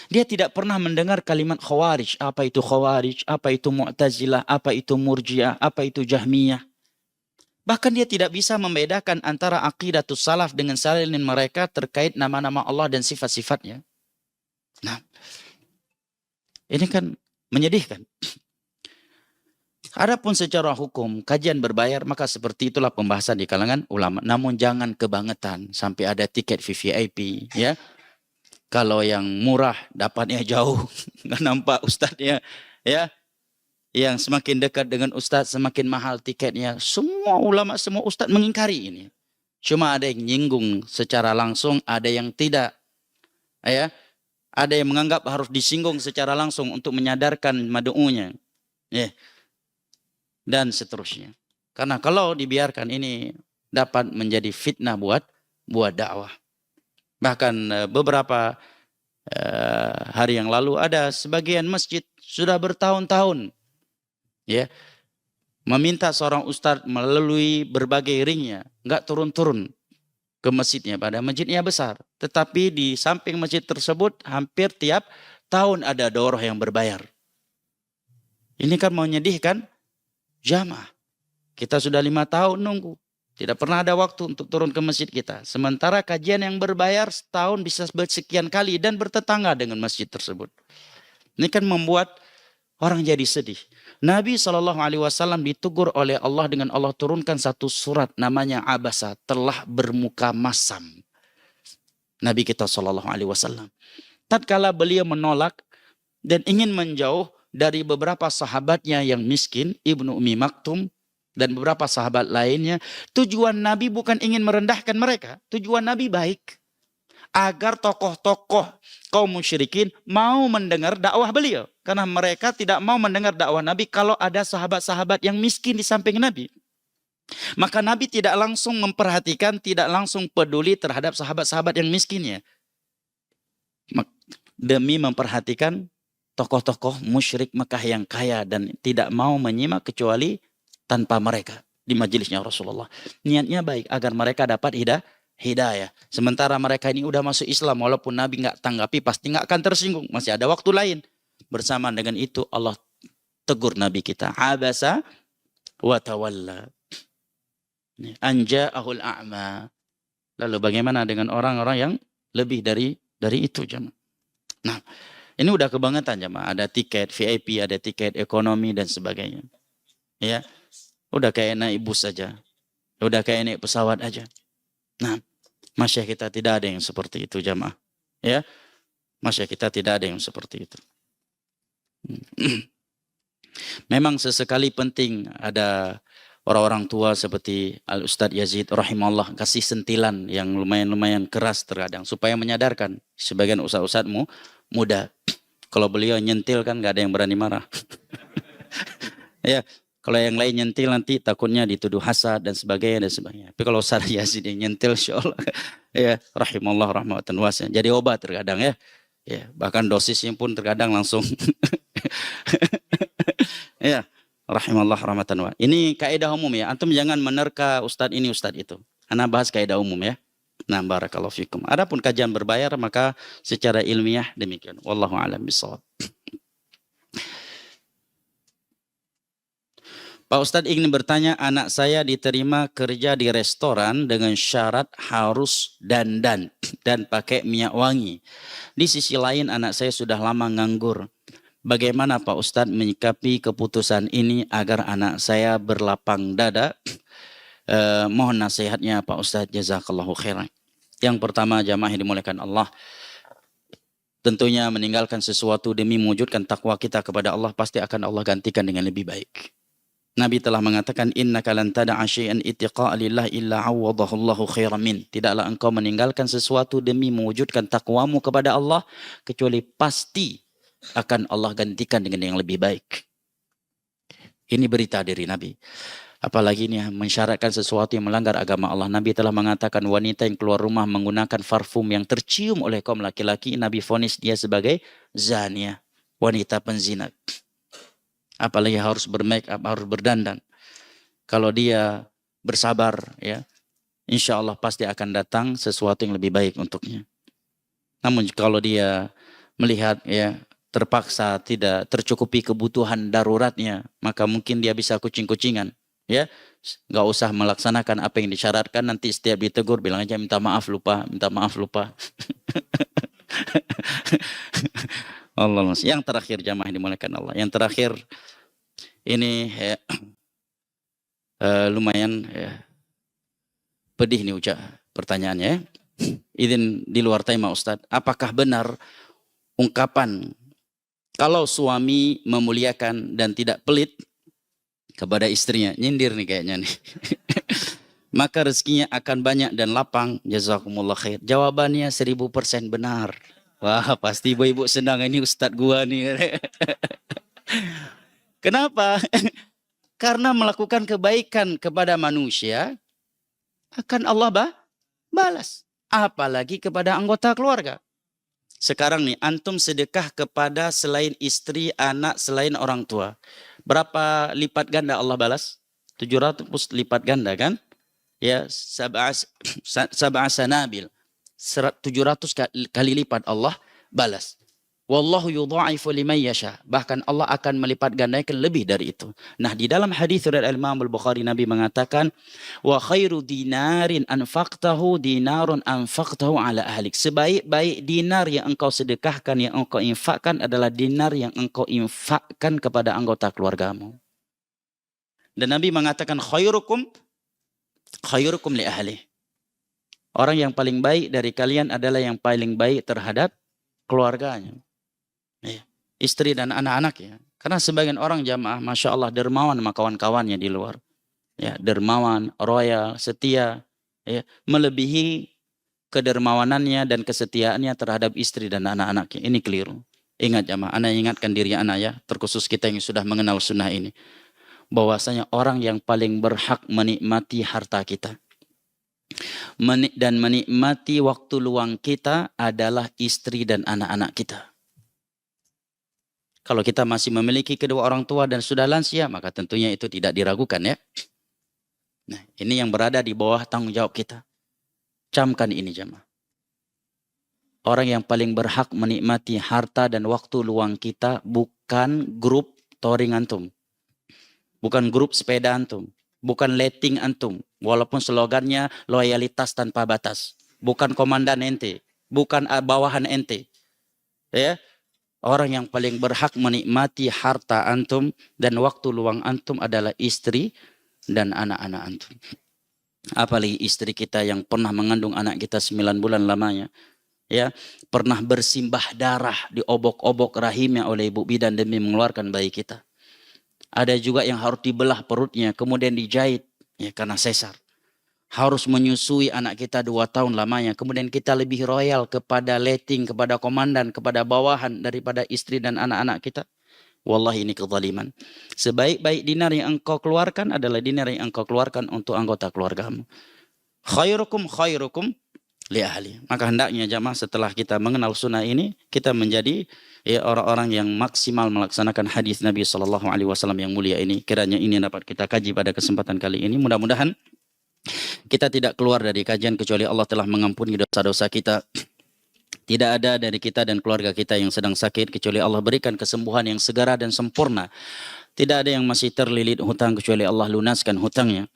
Dia tidak pernah mendengar kalimat khawarij. Apa itu khawarij, apa itu mu'tazilah, apa itu murjiah, apa itu jahmiyah. Bahkan dia tidak bisa membedakan antara aqidatus salaf dengan salin mereka terkait nama-nama Allah dan sifat-sifatnya. Nah, ini kan menyedihkan. Adapun secara hukum, kajian berbayar, maka seperti itulah pembahasan di kalangan ulama. Namun jangan kebangetan sampai ada tiket VVIP. Ya. Kalau yang murah dapatnya jauh, nggak nampak ustadznya. Ya. Yang semakin dekat dengan ustadz semakin mahal tiketnya. Semua ulama, semua ustadz mengingkari ini. Cuma ada yang nyinggung secara langsung, ada yang tidak. Ya. Ada yang menganggap harus disinggung secara langsung untuk menyadarkan madu'unya. Ya. Dan seterusnya. Karena kalau dibiarkan ini dapat menjadi fitnah buat dakwah. Bahkan beberapa hari yang lalu ada sebagian masjid sudah bertahun-tahun ya meminta seorang ustadz melalui berbagai ringnya enggak turun-turun ke masjidnya, pada masjidnya besar. Tetapi di samping masjid tersebut hampir tiap tahun ada daurah yang berbayar. Ini kan menyedihkan jamaah. Kita sudah 5 tahun nunggu. Tidak pernah ada waktu untuk turun ke masjid kita. Sementara kajian yang berbayar setahun bisa sekian kali dan bertetangga dengan masjid tersebut. Ini kan membuat orang jadi sedih. Nabi SAW ditegur oleh Allah dengan Allah turunkan satu surat namanya Abasa, telah bermuka masam. Nabi kita SAW. Tatkala beliau menolak dan ingin menjauh dari beberapa sahabatnya yang miskin, Ibnu Ummi Maktum dan beberapa sahabat lainnya, tujuan Nabi bukan ingin merendahkan mereka. Tujuan Nabi baik. Agar tokoh-tokoh kaum musyrikin mau mendengar dakwah beliau. Karena mereka tidak mau mendengar dakwah Nabi kalau ada sahabat-sahabat yang miskin di samping Nabi. Maka Nabi tidak langsung memperhatikan, tidak langsung peduli terhadap sahabat-sahabat yang miskinnya. Demi memperhatikan tokoh-tokoh musyrik Mekah yang kaya dan tidak mau menyimak kecuali tanpa mereka di majelisnya Rasulullah. Niatnya baik agar mereka dapat hidayah. Sementara mereka ini udah masuk Islam, walaupun Nabi nggak tanggapi pasti nggak akan tersinggung. Masih ada waktu lain. Bersamaan dengan itu Allah tegur Nabi kita. Abasa wa tawalla. Anja'ahul a'ma. Lalu bagaimana dengan orang-orang yang lebih dari itu jemaah? Nah, ini udah kebangetan jemaah. Ada tiket VIP, ada tiket ekonomi dan sebagainya. Ya, udah kayak naik bus aja. Udah kayak naik pesawat aja. Nah, masya kita tidak ada yang seperti itu jemaah. Ya, masya kita tidak ada yang seperti itu. Memang sesekali penting ada orang-orang tua seperti Al-Ustadz Yazid rahimahullah kasih sentilan yang lumayan keras terkadang supaya menyadarkan sebagian ustadz-ustadzmu muda. Kalau beliau nyentil kan nggak ada yang berani marah. Ya, kalau yang lain nyentil nanti takutnya dituduh hasad dan sebagainya. Tapi kalau Ustadz Yazid yang nyentil, insyaallah ya rahimahullah rahmatan wasi'ah. Jadi obat terkadang ya. Ya, bahkan dosisnya pun terkadang langsung ya. Rahimallah rahmatan wa. Ini kaidah umum ya. Antum jangan menerka ustadz ini ustadz itu. Ana bahas kaidah umum ya. Nah, barakallahu fikum. Adapun kajian berbayar maka secara ilmiah demikian. Wallahu a'lam bishawab. Pak Ustadz ingin bertanya, anak saya diterima kerja di restoran dengan syarat harus dandan dan pakai minyak wangi. Di sisi lain anak saya sudah lama nganggur. Bagaimana Pak Ustadz menyikapi keputusan ini agar anak saya berlapang dada? Mohon nasihatnya Pak Ustadz, jazakallahu khairan. Yang pertama jamaah yang dimuliakan Allah, tentunya meninggalkan sesuatu demi mewujudkan takwa kita kepada Allah pasti akan Allah gantikan dengan lebih baik. Nabi telah mengatakan innaka lan tada'a syai'an ittiqa'a lillah illa 'awwadahu Allahu khairan min. Tidaklah engkau meninggalkan sesuatu demi mewujudkan takwamu kepada Allah kecuali pasti akan Allah gantikan dengan yang lebih baik. Ini berita dari Nabi. Apalagi ini mensyaratkan sesuatu yang melanggar agama Allah. Nabi telah mengatakan wanita yang keluar rumah menggunakan parfum yang tercium oleh kaum laki-laki, Nabi vonis dia sebagai zania, wanita penzina. Apalagi harus bermake up, harus berdandan. Kalau dia bersabar ya, insya Allah pasti akan datang sesuatu yang lebih baik untuknya. Namun kalau dia melihat ya terpaksa tidak tercukupi kebutuhan daruratnya, maka mungkin dia bisa kucing-kucingan, ya, nggak usah melaksanakan apa yang disyaratkan. Nanti setiap ditegur bilang aja minta maaf lupa, minta maaf lupa. Allah. Yang terakhir jamaah dimuliakan Allah. Yang terakhir ini ya, lumayan ya, pedih nih pertanyaannya. Izin di luar tema Ustadz, apakah benar ungkapan kalau suami memuliakan dan tidak pelit kepada istrinya, nyindir nih kayaknya nih, maka rezekinya akan banyak dan lapang? Jazakumullah khair. Jawabannya 1000% benar. Wah, pasti ibu-ibu senang, ini Ustadz gua nih. Kenapa? Karena melakukan kebaikan kepada manusia akan Allah balas. Apalagi kepada anggota keluarga. Sekarang nih, antum sedekah kepada selain istri, anak, selain orang tua. Berapa lipat ganda Allah balas? 700 lipat ganda kan? Ya, sab'a sanabil. 700 kali lipat Allah balas. Wallahu yudha'ifu liman yasha. Bahkan Allah akan melipat gandakan lebih dari itu. Nah, di dalam hadis riwayat Imam Al-Bukhari Nabi mengatakan, wa khairu dinarin anfaqtahu dinarun anfaqtahu ala ahlik. Sebaik-baik dinar yang engkau sedekahkan, yang engkau infakkan adalah dinar yang engkau infakkan kepada anggota keluargamu. Dan Nabi mengatakan khairukum li ahli. Orang yang paling baik dari kalian adalah yang paling baik terhadap keluarganya. Ya, istri dan anak-anak ya. Karena sebagian orang jamaah, masya Allah dermawan sama kawan-kawannya di luar. Ya, dermawan, royal, setia, ya, melebihi kedermawanannya dan kesetiaannya terhadap istri dan anak-anaknya. Ini keliru. Ingat jamaah, anak ingatkan diri anak ya, terkhusus kita yang sudah mengenal sunnah ini. bahwasanya orang yang paling berhak menikmati harta kita dan menikmati waktu luang kita adalah istri dan anak-anak kita. Kalau kita masih memiliki kedua orang tua dan sudah lansia, maka tentunya itu tidak diragukan ya. Nah, ini yang berada di bawah tanggung jawab kita. Camkan ini jemaah. Orang yang paling berhak menikmati harta dan waktu luang kita bukan grup touring antum. Bukan grup sepeda antum. Bukan letting antum. Walaupun slogannya loyalitas tanpa batas. Bukan komandan ente. Bukan bawahan ente. Ya. Orang yang paling berhak menikmati harta antum dan waktu luang antum adalah istri dan anak-anak antum. Apalagi istri kita yang pernah mengandung anak kita 9 bulan lamanya. Ya, pernah bersimbah darah di obok-obok rahimnya oleh ibu bidan demi mengeluarkan bayi kita. Ada juga yang harus dibelah perutnya kemudian dijahit ya karena sesar. Harus menyusui anak kita 2 tahun lamanya. Kemudian kita lebih royal kepada letting, kepada komandan, kepada bawahan daripada istri dan anak-anak kita. Wallahi ini kezaliman. Sebaik-baik dinar yang engkau keluarkan adalah dinar yang engkau keluarkan untuk anggota keluargamu. Khairukum li ahli. Maka hendaknya jamaah setelah kita mengenal sunnah ini, kita menjadi ya, orang-orang yang maksimal melaksanakan hadis Nabi SAW yang mulia ini. Kiranya ini dapat kita kaji pada kesempatan kali ini. Mudah-mudahan kita tidak keluar dari kajian kecuali Allah telah mengampuni dosa-dosa kita. Tidak ada dari kita dan keluarga kita yang sedang sakit kecuali Allah berikan kesembuhan yang segera dan sempurna. Tidak ada yang masih terlilit hutang kecuali Allah lunaskan hutangnya.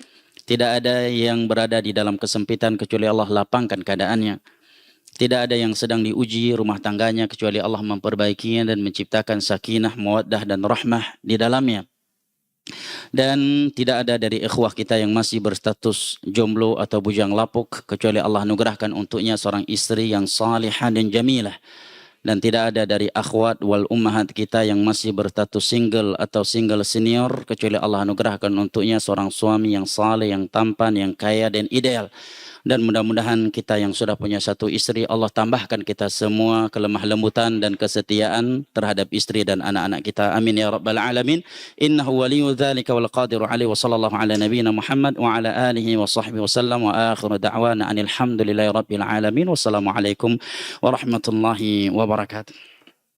Tidak ada yang berada di dalam kesempitan kecuali Allah lapangkan keadaannya. Tidak ada yang sedang diuji rumah tangganya kecuali Allah memperbaikinya dan menciptakan sakinah, mawaddah dan rahmah di dalamnya. Dan tidak ada dari ikhwah kita yang masih berstatus jomblo atau bujang lapuk kecuali Allah anugerahkan untuknya seorang istri yang salihah dan jamilah. Dan tidak ada dari akhwat wal ummahat kita yang masih berstatus single atau single senior kecuali Allah anugerahkan untuknya seorang suami yang saleh, yang tampan, yang kaya dan ideal. Dan mudah-mudahan kita yang sudah punya satu istri, Allah tambahkan kita semua kelemah lembutan dan kesetiaan terhadap istri dan anak-anak kita. Amin ya rabbal alamin. Innahu waliyyu dzalika wal qadiru alaihi wa sallallahu ala nabiyyina Muhammad wa ala alihi wa sahbihi wasallam wa akhiru da'wana anil hamdulillahi rabbil alamin. Wassalamualaikum warahmatullahi wabarakatuh.